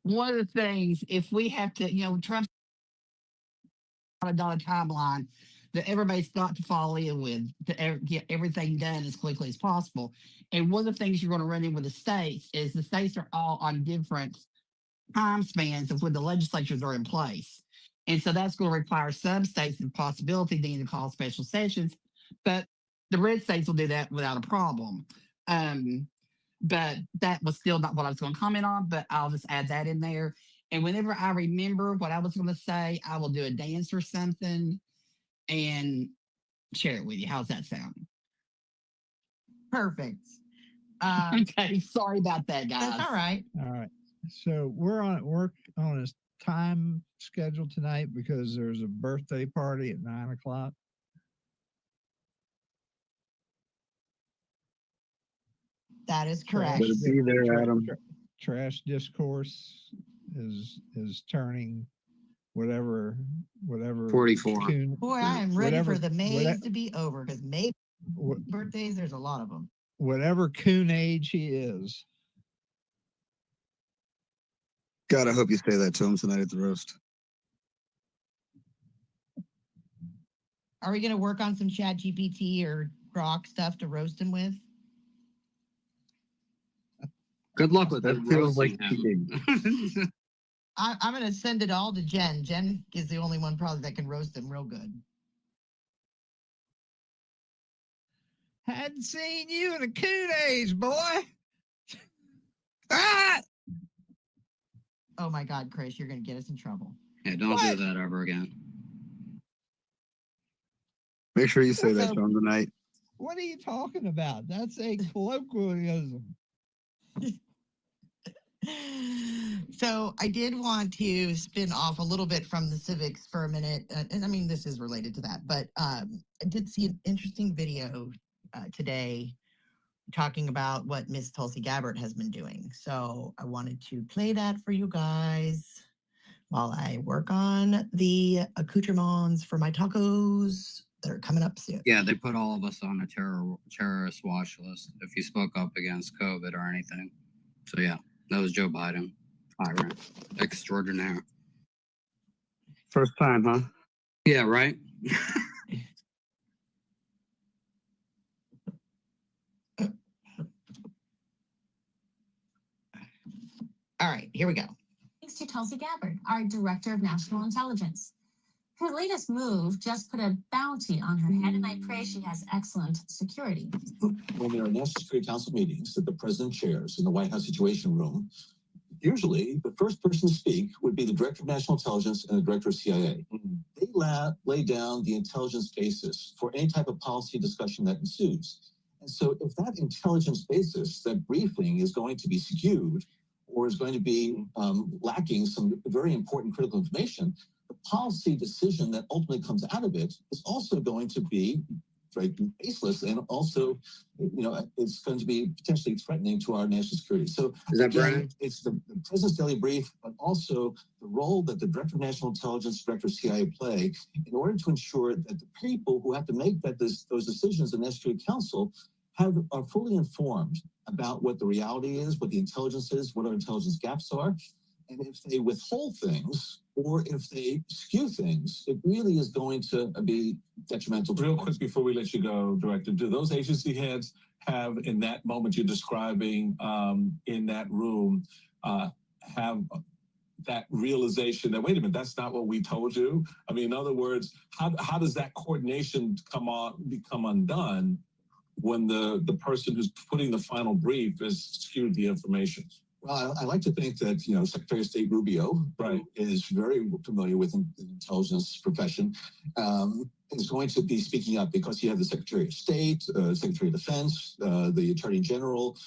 one of the things, if we have to, Trump on a timeline that everybody's got to fall in with to get everything done as quickly as possible. And one of the things you're going to run in with the states is the states are all on different time spans of when the legislatures are in place. And so that's going to require some states the possibility needing to call special sessions, but the red states will do that without a problem. But that was still not what I was going to comment on, but I'll just add that in there. And whenever I remember what I was going to say, I will do a dance or something and share it with you. How's that sound?
Perfect.
Okay, sorry about that, guys.
That's all right.
All right. So we're on a time schedule tonight because there's a birthday party at 9 o'clock.
That is correct.
Better be there, Adam.
Trash discourse is turning whatever
44.
Boy, I am ready for the maze to be over because maybe birthdays, there's a lot of them.
Whatever coon age he is.
God, I hope you say that to him tonight at the roast.
Are we going to work on some Chat GPT or Grok stuff to roast him with?
Good luck with
That
it.
feels like
Roasting
cheating.
I'm going to send it all to Jen. Jen is the only one probably that can roast him real good.
Hadn't seen you in a coon age, boy.
Ah!
Oh my God, Chris, you're going to get us in trouble.
Yeah, don't do that ever again.
Make sure you say that to him tonight.
What are you talking about? That's a colloquialism.
So I did want to spin off a little bit from the civics for a minute. And I mean, this is related to that, but I did see an interesting video today talking about what Miss Tulsi Gabbard has been doing. So I wanted to play that for you guys while I work on the accoutrements for my tacos that are coming up soon.
Yeah, they put all of us on a terrorist watch list if you spoke up against COVID or anything. So yeah, that was Joe Biden, tyrant extraordinaire.
First time, huh?
Yeah, right.
All right, here we go.
Thanks to Tulsi Gabbard, our Director of National Intelligence. Her latest move just put a bounty on her head, and I pray she has excellent security.
When there are National Security Council meetings that the president chairs in the White House Situation Room, usually the first person to speak would be the Director of National Intelligence and the Director of CIA. They lay down the intelligence basis for any type of policy discussion that ensues. And so if that intelligence basis, that briefing is going to be skewed or is going to be lacking some very important critical information, the policy decision that ultimately comes out of it is also going to be baseless, and also, it's going to be potentially threatening to our national security. So
Is that
again,
Brennan?
it's the President's Daily Brief, but also the role that the Director of National Intelligence, Director of CIA play in order to ensure that the people who have to make those decisions in the National Security Council are fully informed about what the reality is, what the intelligence is, what our intelligence gaps are. And if they withhold things or if they skew things, it really is going to be detrimental.
Real quick before we let you go, Director, do those agency heads have, in that moment you're describing in that room, have that realization that, wait a minute, that's not what we told you? I mean, in other words, how does that coordination become undone when the person who's putting the final brief is skewed the information?
Well, I like to think that, Secretary of State Rubio is very familiar with the intelligence profession, is going to be speaking up because you have the Secretary of State, Secretary of Defense, the Attorney General,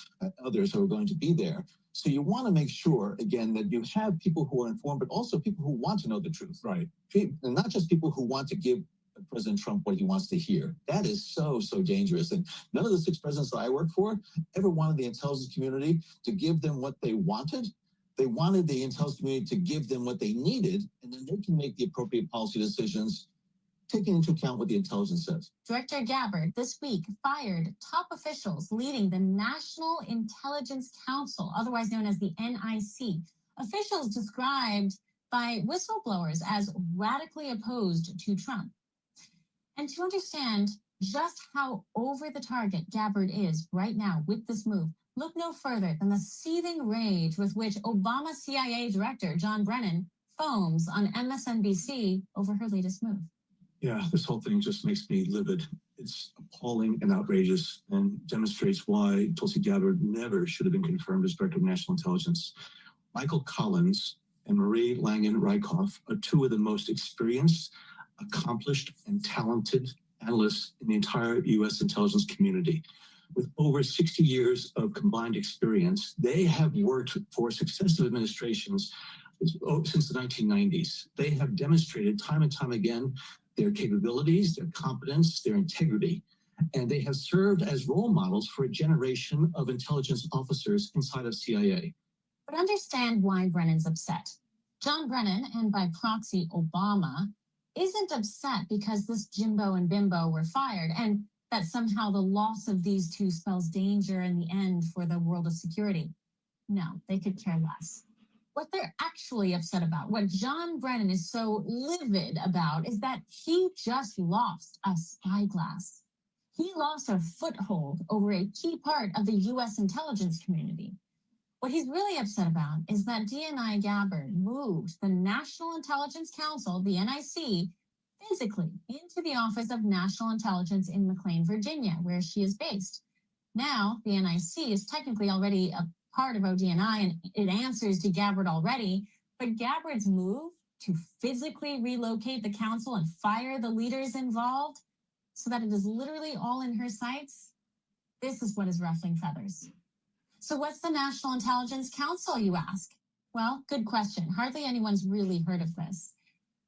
others who are going to be there. So you want to make sure, again, that you have people who are informed, but also people who want to know the truth. Right. And not just people who want to give President Trump what he wants to hear. That is so dangerous. And none of the 6 presidents that I work for ever wanted the intelligence community to give them what they wanted. They wanted the intelligence community to give them what they needed, and then they can make the appropriate policy decisions, taking into account what the intelligence says.
Director Gabbard this week fired top officials leading the National Intelligence Council, otherwise known as the NIC. Officials described by whistleblowers as radically opposed to Trump. And to understand just how over the target Gabbard is right now with this move, look no further than the seething rage with which Obama CIA Director John Brennan foams on MSNBC over her latest move.
Yeah, this whole thing just makes me livid. It's appalling and outrageous and demonstrates why Tulsi Gabbard never should have been confirmed as Director of National Intelligence. Michael Collins and Marie Langen-Rykoff are 2 of the most experienced, accomplished, and talented analysts in the entire U.S. intelligence community. With over 60 years of combined experience, they have worked for successive administrations since the 1990s. They have demonstrated time and time again their capabilities, their competence, their integrity, and they have served as role models for a generation of intelligence officers inside of CIA.
But understand why Brennan's upset. John Brennan, and by proxy Obama, isn't upset because this Jimbo and Bimbo were fired and that somehow the loss of these 2 spells danger in the end for the world of security. No, they could care less. What they're actually upset about, what John Brennan is so livid about, is that he just lost a spyglass. He lost a foothold over a key part of the U.S. intelligence community. What he's really upset about is that DNI Gabbard moved the National Intelligence Council, the NIC, physically into the Office of National Intelligence in McLean, Virginia, where she is based. Now, the NIC is technically already a part of ODNI and it answers to Gabbard already, but Gabbard's move to physically relocate the council and fire the leaders involved so that it is literally all in her sights, this is what is ruffling feathers. So what's the National Intelligence Council, you ask? Well, good question. Hardly anyone's really heard of this.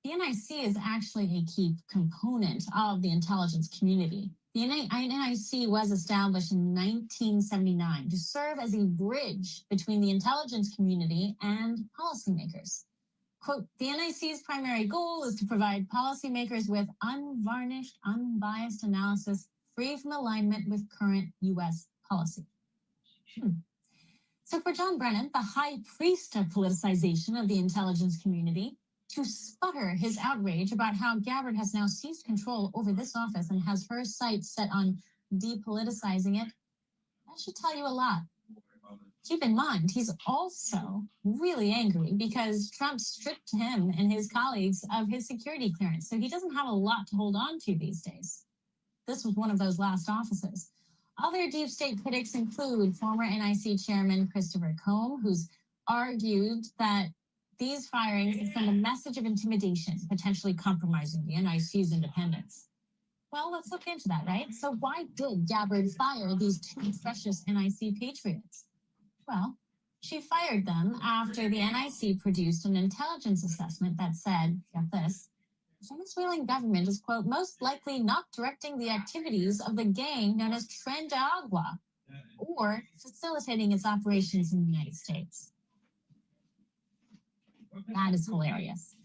The NIC is actually a key component of the intelligence community. The NIC was established in 1979 to serve as a bridge between the intelligence community and policymakers. Quote, the NIC's primary goal is to provide policymakers with unvarnished, unbiased analysis free from alignment with current U.S. policy. So for John Brennan, the high priest of politicization of the intelligence community, to sputter his outrage about how Gabbard has now seized control over this office and has her sights set on depoliticizing it, that should tell you a lot. Keep in mind, he's also really angry because Trump stripped him and his colleagues of his security clearance. So he doesn't have a lot to hold on to these days. This was one of those last offices. Other deep state critics include former NIC chairman Christopher Combe, who's argued that these firings send a message of intimidation, potentially compromising the NIC's independence. Well, let's look into that, right? So why did Gabbard fire these two precious NIC patriots? Well, she fired them after the NIC produced an intelligence assessment that said, get this, the Venezuelan government is, quote, most likely not directing the activities of the gang known as Tren de Agua or facilitating its operations in the United States. That is hilarious.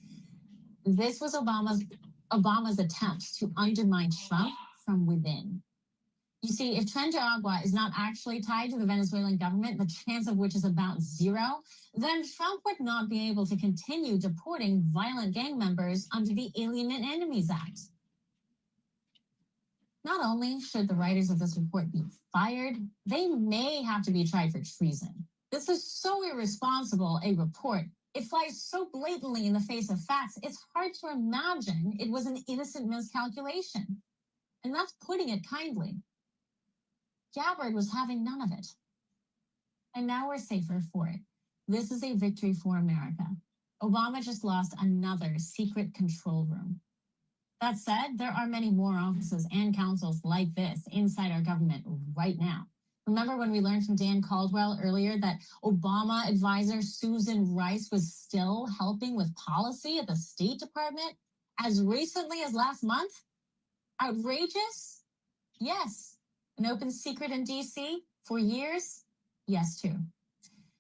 This was Obama's attempt to undermine Trump from within. You see, if Tren de Agua is not actually tied to the Venezuelan government, the chance of which is about zero, then Trump would not be able to continue deporting violent gang members under the Alien and Enemies Act. Not only should the writers of this report be fired, they may have to be tried for treason. This is so irresponsible a report. It flies so blatantly in the face of facts, it's hard to imagine it was an innocent miscalculation. And that's putting it kindly. Gabbard was having none of it. And now we're safer for it. This is a victory for America. Obama just lost another secret control room. That said, there are many more offices and councils like this inside our government right now. Remember when we learned from Dan Caldwell earlier that Obama advisor Susan Rice was still helping with policy at the State Department as recently as last month? Outrageous? Yes. An open secret in DC for years? Yes, too.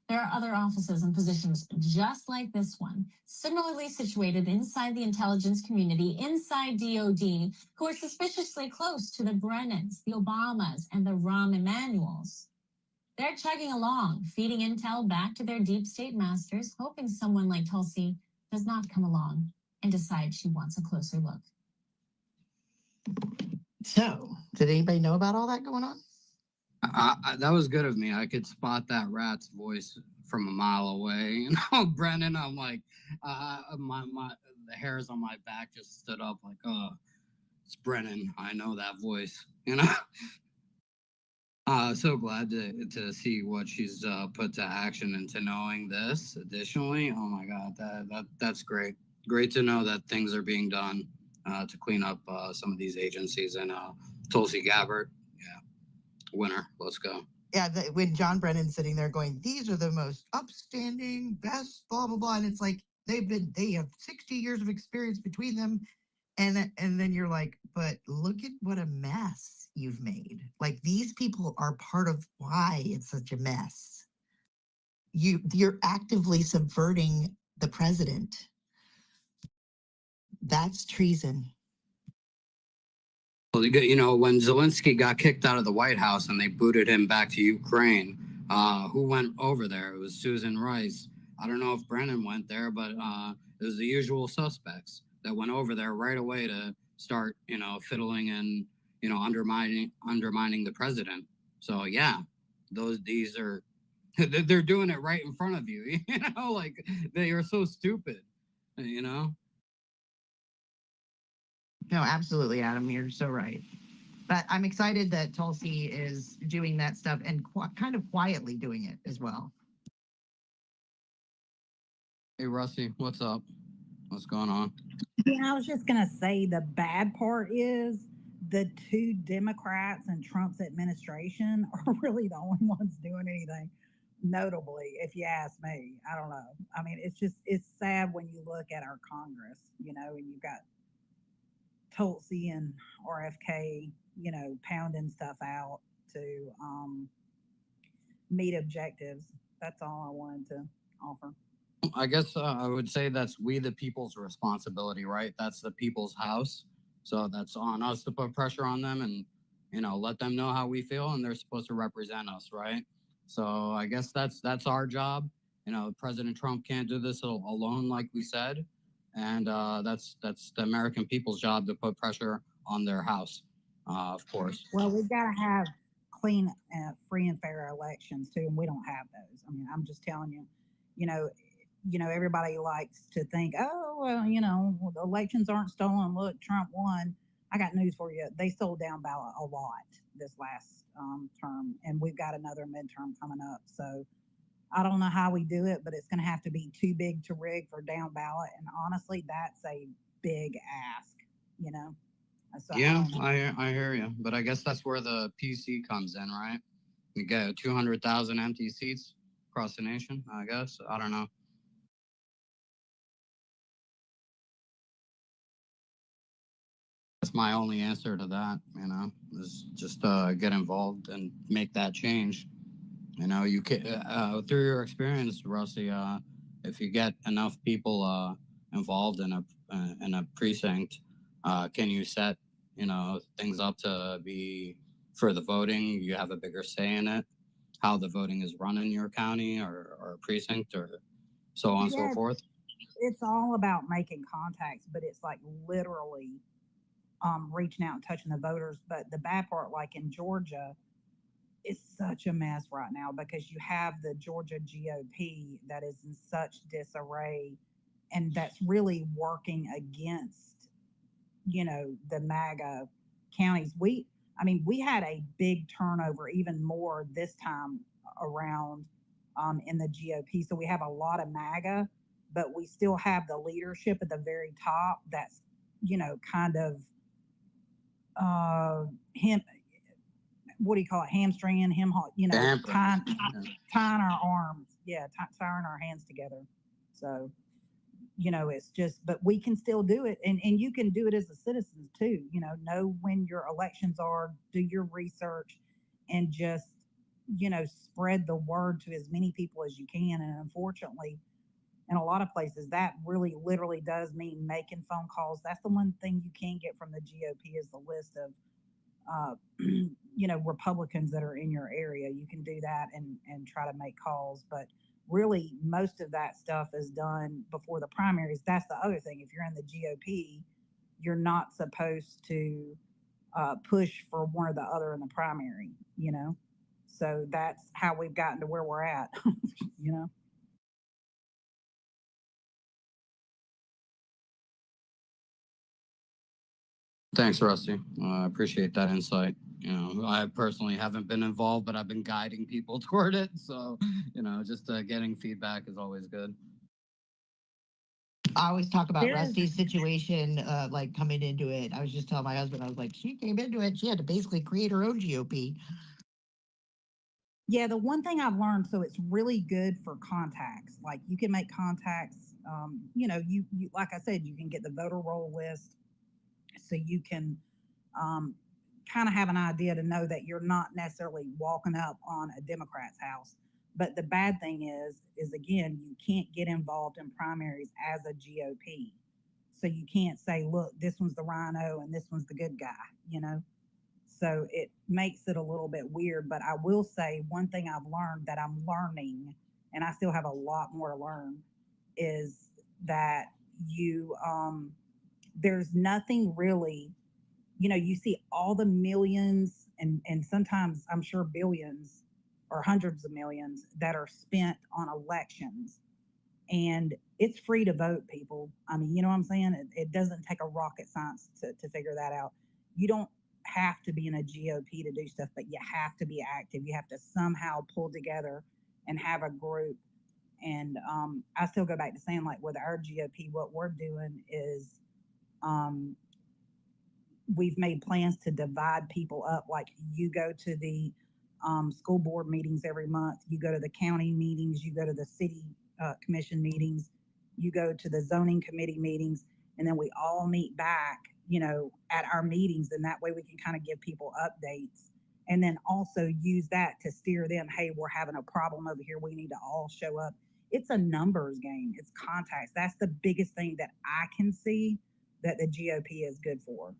There are other offices and positions just like this one, similarly situated inside the intelligence community, inside DOD, who are suspiciously close to the Brennans, the Obamas, and the Rahm Emanuels. They're chugging along, feeding intel back to their deep state masters, hoping someone like Tulsi does not come along and decide she wants a closer look.
So, did anybody know about all that going on?
That was good of me. I could spot that rat's voice from a mile away. You know, Brennan, I'm like, the hairs on my back just stood up like, oh, it's Brennan. I know that voice, you know? So glad to see what she's put to action and to knowing this. Additionally, oh my God, that's great. Great to know that things are being done to clean up some of these agencies. And Tulsi Gabbard, yeah, winner. Let's go.
Yeah, when John Brennan's sitting there going, these are the most upstanding, best, blah, blah, blah. And it's like, they have 60 years of experience between them. And then you're like, but look at what a mess you've made. Like, these people are part of why it's such a mess. You're actively subverting the president. That's treason.
Well, you know, when Zelensky got kicked out of the White House and they booted him back to Ukraine, who went over there? It was Susan Rice. I don't know if Brennan went there, but it was the usual suspects that went over there right away to start, you know, fiddling and, you know, undermining the president. So yeah, these are they're doing it right in front of you. You know, like they are so stupid. You know.
No, absolutely, Adam. You're so right. But I'm excited that Tulsi is doing that stuff and kind of quietly doing it as well.
Hey, Rusty, what's up? What's going on?
Yeah, I was just going to say the bad part is the two Democrats in Trump's administration are really the only ones doing anything notably, if you ask me. I don't know. I mean, it's sad when you look at our Congress, you know, and you've got Tulsi and RFK, you know, pounding stuff out to meet objectives. That's all I wanted to offer.
I guess I would say that's we the people's responsibility, right? That's the people's house. So that's on us to put pressure on them and, you know, let them know how we feel, and they're supposed to represent us, right? So I guess that's our job. You know, President Trump can't do this alone, like we said. And that's the American people's job to put pressure on their house, of course.
Well, we've got to have clean, free and fair elections too, and we don't have those. I mean, I'm just telling you, you know, everybody likes to think, oh, well, well, the elections aren't stolen. Look, Trump won. I got news for you. They stole down ballot a lot this last term, and we've got another midterm coming up. So I don't know how we do it, but it's going to have to be too big to rig for down ballot. And honestly, that's a big ask, you know? So
Yeah, I hear you, but I guess that's where the PC comes in, right? You get 200,000 empty seats across the nation. I guess I don't know. That's my only answer to that. Is just get involved and make that change. You can through your experience, Rusty. If you get enough people involved in a precinct, can you set things up to be for the voting? You have a bigger say in it, how the voting is run in your county or precinct or so on and so forth.
It's all about making contacts, but it's like literally reaching out and touching the voters. But the bad part, like in Georgia, it's such a mess right now because you have the Georgia GOP that is in such disarray and that's really working against, the MAGA counties. We had a big turnover, even more this time around in the GOP. So we have a lot of MAGA, but we still have the leadership at the very top that's, kind of him, what do you call it, hamstringing him, tying our arms, tying our hands together. So it's just, but we can still do it, and you can do it as a citizen too. Know when your elections are, do your research, and just spread the word to as many people as you can. And unfortunately, in a lot of places, that really literally does mean making phone calls. That's the one thing you can get from the GOP is the list of Republicans that are in your area. You can do that and try to make calls, but really most of that stuff is done before the primaries. That's the other thing. If you're in the GOP, you're not supposed to push for one or the other in the primary, So that's how we've gotten to where we're at,
Thanks, Rusty. I appreciate that insight. I personally haven't been involved, but I've been guiding people toward it. So, just getting feedback is always good.
I always talk about Rusty's situation, like coming into it. I was just telling my husband, I was like, she came into it. She had to basically create her own GOP.
Yeah, the one thing I've learned, so it's really good for contacts. Like you can make contacts. You like I said, you can get the voter roll list, so you can kind of have an idea to know that you're not necessarily walking up on a Democrat's house. But the bad thing is again, you can't get involved in primaries as a GOP. So you can't say, look, this one's the rhino and this one's the good guy, So it makes it a little bit weird. But I will say one thing I've learned that I'm learning, and I still have a lot more to learn, is that there's nothing really, you see all the millions and sometimes I'm sure billions or hundreds of millions that are spent on elections. And it's free to vote, people. I mean, you know what I'm saying? It doesn't take a rocket science to figure that out. You don't have to be in a GOP to do stuff, but you have to be active. You have to somehow pull together and have a group. And I still go back to saying, like, with our GOP, what we're doing is we've made plans to divide people up. Like you go to the school board meetings every month, you go to the county meetings, you go to the city commission meetings, you go to the zoning committee meetings, and then we all meet back, at our meetings. And that way we can kind of give people updates and then also use that to steer them. Hey, we're having a problem over here. We need to all show up. It's a numbers game. It's contacts. That's the biggest thing that I can see that the GOP is good for.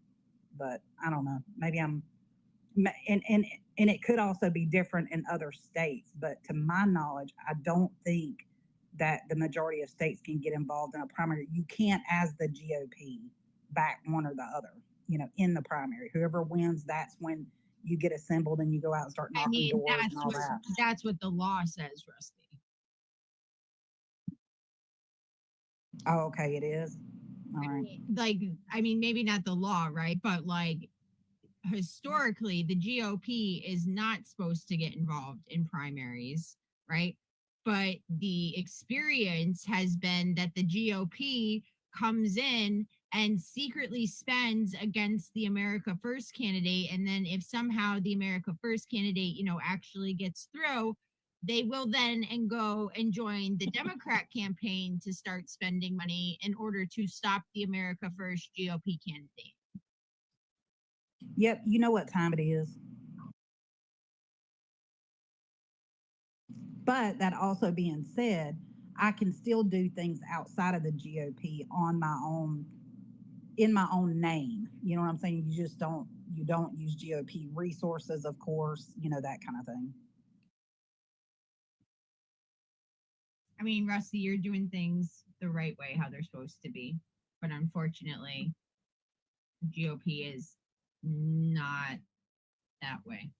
But I don't know. Maybe I'm, and it could also be different in other states. But to my knowledge, I don't think that the majority of states can get involved in a primary. You can't, as the GOP, back one or the other. In the primary. Whoever wins, that's when you get assembled and you go out and start
I
knocking
mean,
doors and all that.
that's what the law says, Rusty.
Oh, okay, it is. All right.
Like, I mean, maybe not the law, right? But like historically, the GOP is not supposed to get involved in primaries, right? But the experience has been that the GOP comes in and secretly spends against the America First candidate. And then if somehow the America First candidate, actually gets through, they will then and go and join the Democrat campaign to start spending money in order to stop the America First GOP candidate.
Yep, you know what time it is. But that also being said, I can still do things outside of the GOP on my own, in my own name. You know what I'm saying? You don't use GOP resources, of course, that kind of thing.
I mean, Rusty, you're doing things the right way, how they're supposed to be. But unfortunately, GOP is not that way.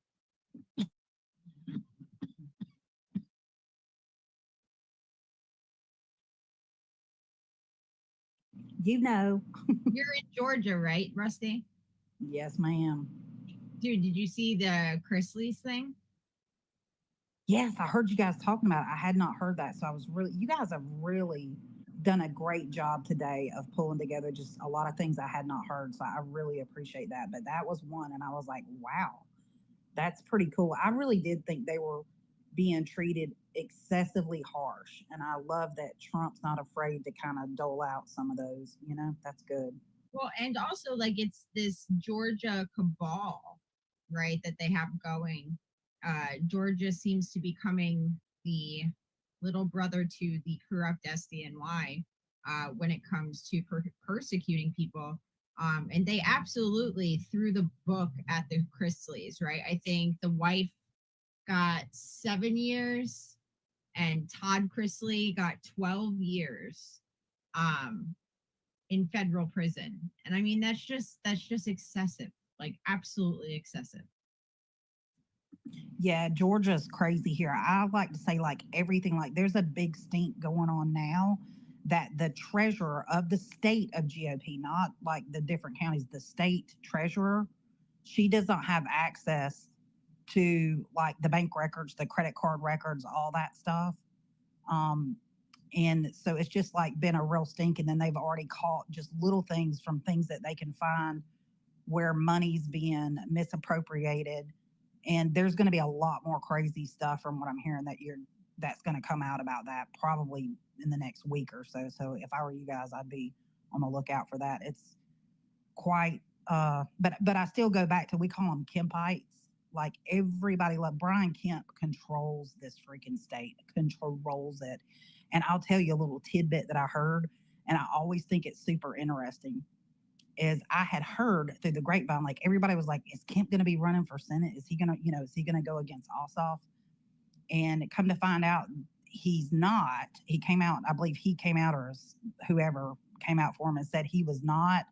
You're
in Georgia, right, Rusty?
Yes, ma'am.
Dude, did you see the Chrisley's thing?
Yes, I heard you guys talking about it. I had not heard that. So you guys have really done a great job today of pulling together just a lot of things I had not heard. So I really appreciate that. But that was one. And I was like, wow, that's pretty cool. I really did think they were being treated excessively harsh. And I love that Trump's not afraid to kind of dole out some of those, that's good.
Well, and also like it's this Georgia cabal, right, that they have going. Georgia seems to be becoming the little brother to the corrupt SDNY when it comes to persecuting people. And they absolutely threw the book at the Chrisleys, right? I think the wife got 7 years and Todd Chrisley got 12 years in federal prison. And I mean, that's just excessive, like absolutely excessive.
Yeah, Georgia's crazy here. I like to say like everything, like there's a big stink going on now that the treasurer of the state of GOP, not like the different counties, the state treasurer, she does not have access to like the bank records, the credit card records, all that stuff. And so it's just like been a real stink. And then they've already caught just little things from things that they can find where money's being misappropriated. And there's going to be a lot more crazy stuff from what I'm hearing that's going to come out about that probably in the next week or so. So if I were you guys, I'd be on the lookout for that. It's quite, but I still go back to, we call them Kempites. Like everybody, like Brian Kemp controls this freaking state, controls it. And I'll tell you a little tidbit that I heard, and I always think it's super interesting, is I had heard through the grapevine, like everybody was like, is Kemp going to be running for Senate? Is he going to go against Ossoff? And come to find out, he's not. He came out, I believe he came out, or whoever came out for him and said he was not.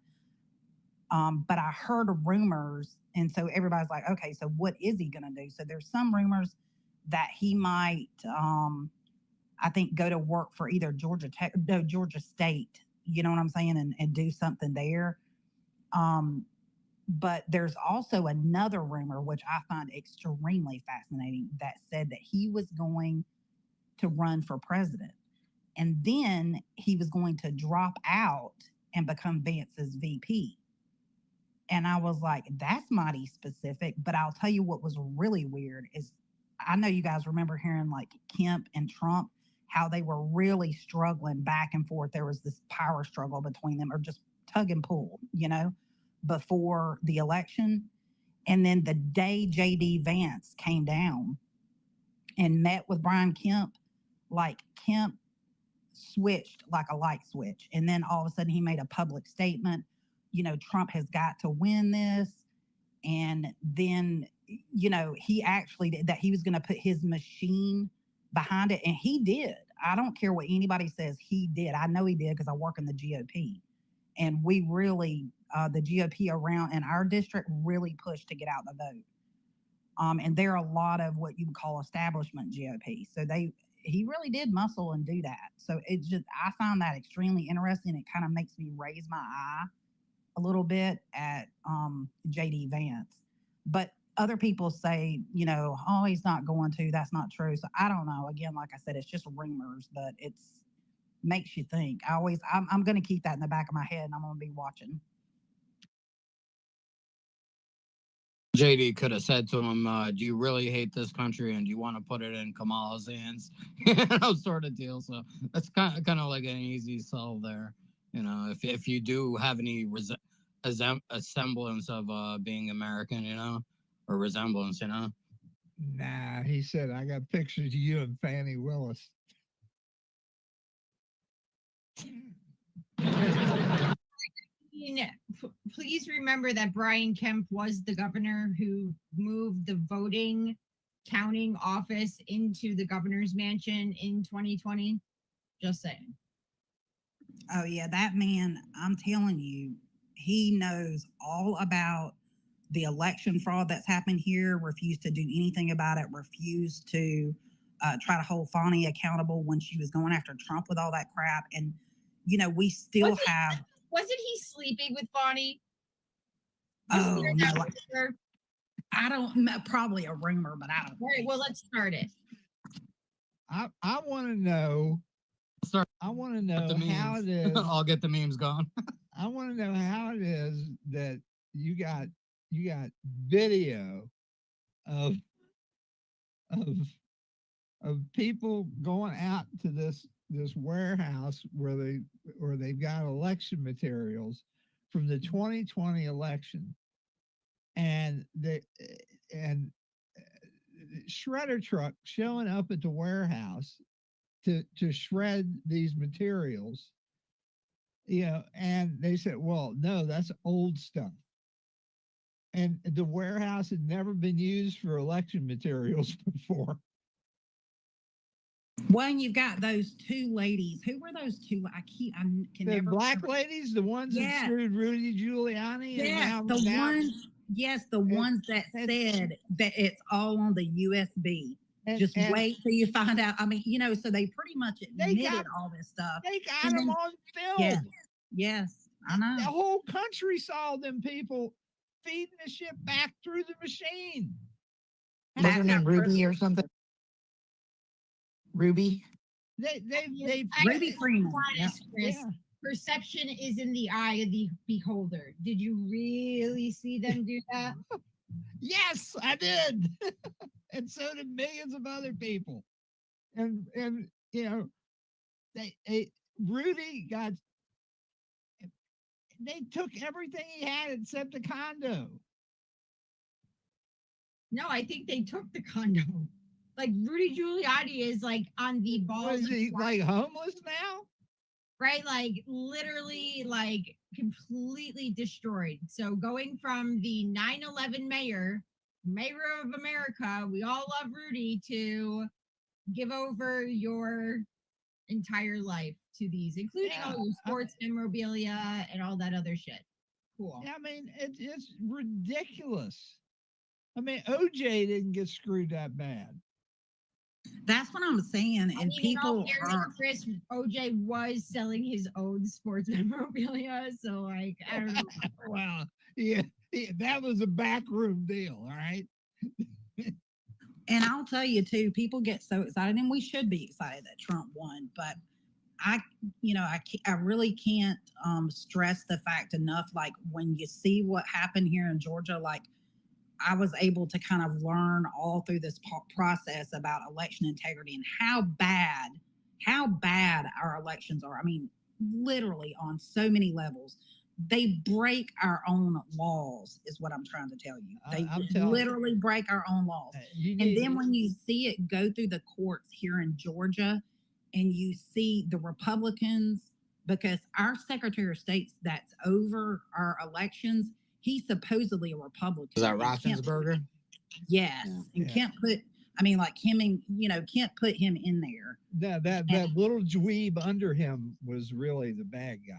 But I heard rumors, and so everybody's like, okay, so what is he going to do? So there's some rumors that he might, I think, go to work for either Georgia State, you know what I'm saying, and do something there. But there's also another rumor, which I find extremely fascinating, that said that he was going to run for president. And then he was going to drop out and become Vance's VP. And I was like, that's mighty specific. But I'll tell you what was really weird is, I know you guys remember hearing like Kemp and Trump, how they were really struggling back and forth. There was this power struggle between them, or just tug and pull, before the election. And then the day JD Vance came down and met with Brian Kemp, like Kemp switched like a light switch. And then all of a sudden he made a public statement, Trump has got to win this. And then, he actually did that. He was going to put his machine behind it. And he did. I don't care what anybody says. He did. I know he did, because I work in the GOP. And we really, the GOP around in our district really pushed to get out the vote. And they're a lot of what you would call establishment GOP. So he really did muscle and do that. So I find that extremely interesting. It kind of makes me raise my eye a little bit at JD Vance. But other people say, oh, he's not going to. That's not true. So I don't know. Again, like I said, it's just rumors, but it's makes you think. I'm going to keep that in the back of my head, and I'm going to be watching.
JD could have said to him, do you really hate this country and do you want to put it in Kamala's hands? Sort of deal. So that's kind of like an easy solve there. If you do have any a semblance of being American, or resemblance,
Nah, he said, I got pictures of you and Fannie Willis.
Please remember that Brian Kemp was the governor who moved the voting counting office into the governor's mansion in 2020. Just saying.
Oh, yeah, that man, I'm telling you, he knows all about the election fraud that's happened here, refused to do anything about it, refused to try to hold Fani accountable when she was going after Trump with all that crap. And, we still have...
Wasn't he sleeping with Fani?
Oh, no. I don't know. Probably a rumor, but I don't.
All right, well, let's start it.
I want to know. I want to know how it is.
I'll get the memes going.
I want to know how it is that you got video of people going out to this warehouse where they've got election materials from the 2020 election, and shredder truck showing up at the warehouse to shred these materials, and they said, well, no, that's old stuff. And the warehouse had never been used for election materials before.
Well, and you've got those two ladies. Who were those two? I can
the
never
black
remember.
ladies, the ones that screwed Rudy Giuliani.
Yes,
and
the ones that said that it's all on the USB. Just wait till you find out. I mean, so they pretty much admitted all this stuff.
They got them on film.
Yes, I know.
The whole country saw them people feeding the shit back through the machine.
Was her name Ruby or something? Ruby?
They
Ruby Freeman. Chris, perception is in the eye of the beholder. Did you really see them do that?
Yes, I did. And so did millions of other people. And Rudy they took everything he had except the condo.
No, I think they took the condo. Like Rudy Giuliani is like on the ball.
Is he like homeless now?
Right, like literally, like completely destroyed. So going from the 9/11 mayor of America, we all love Rudy, to give over your entire life to these, including all your sports memorabilia and all that other shit. Cool.
I mean, it's ridiculous. I mean, OJ didn't get screwed that bad.
That's what I'm saying. And people
Chris, OJ was selling his own sports memorabilia, so like I don't know.
Well, yeah, that was a backroom deal, all right.
And I'll tell you too, people get so excited, and we should be excited that Trump won, but I really can't stress the fact enough. Like when you see what happened here in Georgia, like I was able to kind of learn all through this process about election integrity and how bad our elections are. I mean, literally on so many levels. They break our own laws, is what I'm trying to tell you. They literally break our own laws. And then when you see it go through the courts here in Georgia, and you see the Republicans, because our Secretary of State that's over our elections, he's supposedly a Republican.
Is that Roethlisberger?
Yes. And can't put, I mean, like him and, can't put him in there.
That little dweeb under him was really the bad guy.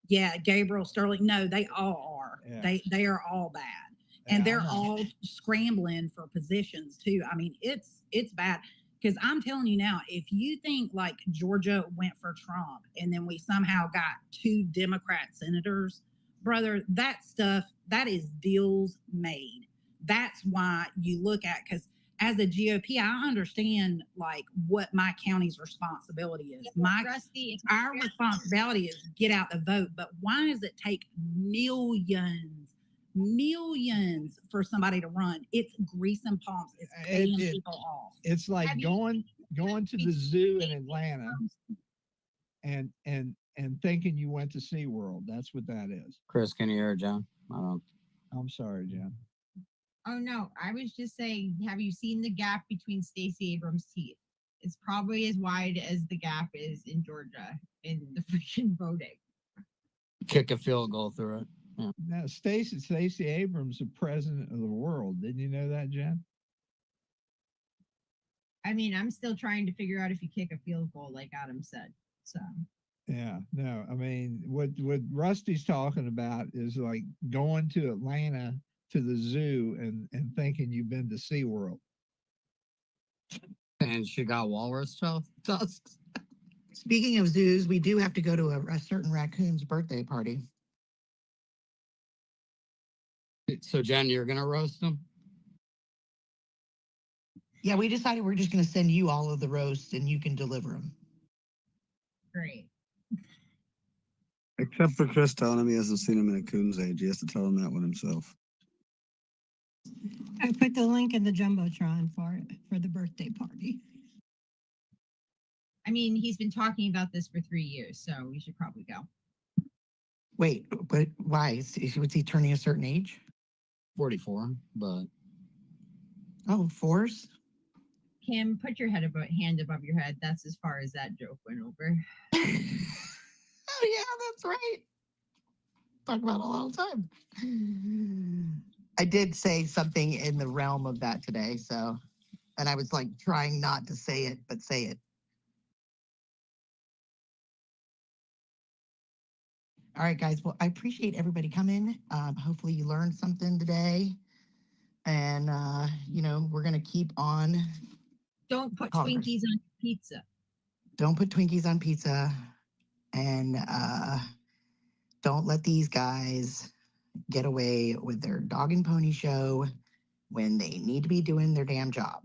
Yeah, Gabriel Sterling. No, they all are. Yeah. They are all bad. and
Yeah, I
they're
know.
all scrambling for positions too. I mean, it's bad. Because I'm telling you now, if you think like Georgia went for Trump and then we somehow got 2 Democrat senators, brother, that stuff, that is deals made. That's why you look at, because as a GOP, I understand like what my county's responsibility is. Our responsibility is get out the vote, but why does it take millions for somebody to run? It's grease and palms. It's paying people off.
It's like going to the zoo in Atlanta and thinking you went to SeaWorld. That's what that is.
Chris, can you hear John?
I'm sorry, Jen.
Oh no, I was just saying, have you seen the gap between Stacey Abrams' teeth? It's probably as wide as the gap is in Georgia in the freaking voting.
Kick a field goal through it. Yeah.
Now, Stacey Abrams, the president of the world. Didn't you know that, Jen?
I mean, I'm still trying to figure out if you kick a field goal, like Adam said. So
Yeah, no, I mean, what Rusty's talking about is like going to Atlanta to the zoo and thinking you've been to SeaWorld.
And she got walrus tusks.
Speaking of zoos, we do have to go to a certain raccoon's birthday party.
So, Jen, you're going to roast them?
Yeah, we decided we're just going to send you all of the roasts and you can deliver them.
great.
Except for Chris telling him he hasn't seen him in a coon's age. He has to tell him that one himself.
I put the link in the Jumbotron for the birthday party.
I mean, he's been talking about this for 3 years, so we should probably go.
Wait, but why? Was he turning a certain age?
44, but...
Oh, force?
Kim, put your hand above your head. That's as far as that joke went over.
Oh, yeah, that's right. Talk about it all the time. I did say something in the realm of that today, so, and I was like trying not to say it, but say it. All right, guys. Well, I appreciate everybody coming. Hopefully you learned something today. And, you know, we're going to keep on.
Don't put
Congress.
Twinkies on pizza.
Don't put Twinkies on pizza. And don't let these guys get away with their dog and pony show when they need to be doing their damn job.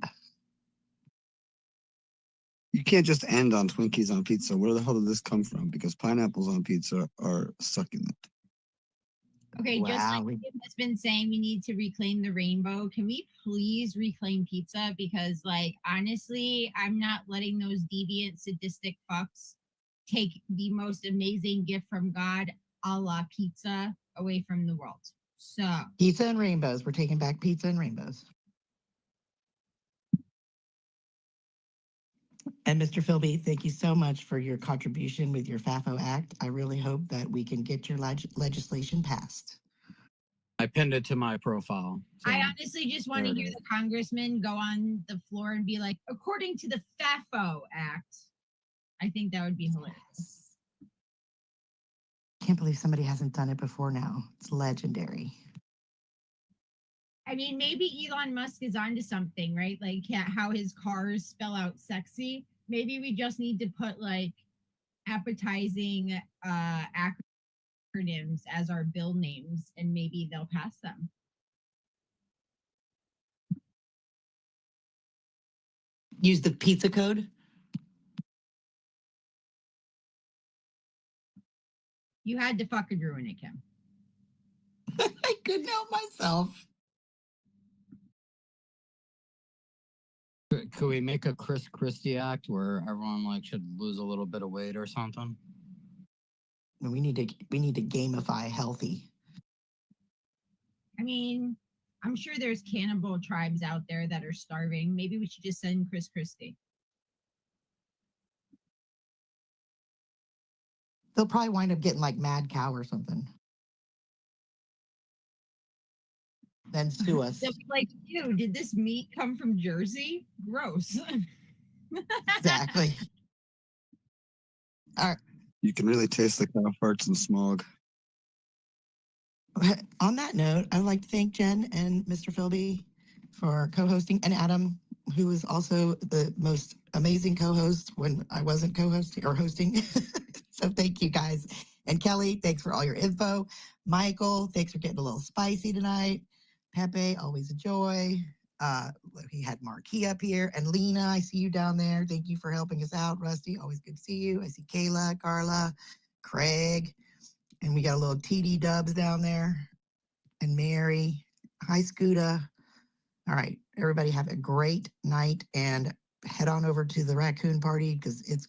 You can't just end on Twinkies on pizza. Where the hell did this come from? Because pineapples on pizza are succulent.
Okay, just
Wow.
like Kim has been saying, we need to reclaim the rainbow. Can we please reclaim pizza? Because, like, honestly, I'm not letting those deviant, sadistic fucks take the most amazing gift from God, a la pizza, away from the world. So,
Pizza and rainbows. We're taking back pizza and rainbows. And Mr. Philby, thank you so much for your contribution with your FAFO Act. I really hope that we can get your legislation passed.
I pinned it to my profile. So
I honestly just want to hear the congressman go on the floor and be like, according to the FAFO Act. I think that would be hilarious.
Can't believe somebody hasn't done it before now. It's legendary.
I mean, maybe Elon Musk is onto something, right? Like how his cars spell out sexy. Maybe we just need to put like appetizing acronyms as our bill names, and maybe they'll pass them.
Use the pizza code.
You had to fucking ruin it, Kim.
I couldn't help myself.
Could we make a Chris Christie act where everyone like should lose a little bit of weight or something?
We need to gamify healthy.
I mean, I'm sure there's cannibal tribes out there that are starving. Maybe we should just send Chris Christie.
They'll probably wind up getting like mad cow or something. Then sue us.
They'll be like, ew, did this meat come from Jersey? Gross.
Exactly. All right.
You can really taste the cow farts and smog.
On that note, I'd like to thank Jen and Mr. Philby for co-hosting, and Adam, who was also the most amazing co-host when I wasn't co-hosting or hosting. So thank you guys. And Kelly, thanks for all your info. Michael, thanks for getting a little spicy tonight. Pepe, always a joy. He had Marquis up here. And Lena, I see you down there. Thank you for helping us out. Rusty, always good to see you. I see Kayla, Carla, Craig, and we got a little TD Dubs down there. And Mary. Hi, Scooter. All right, everybody have a great night and head on over to the raccoon party because it's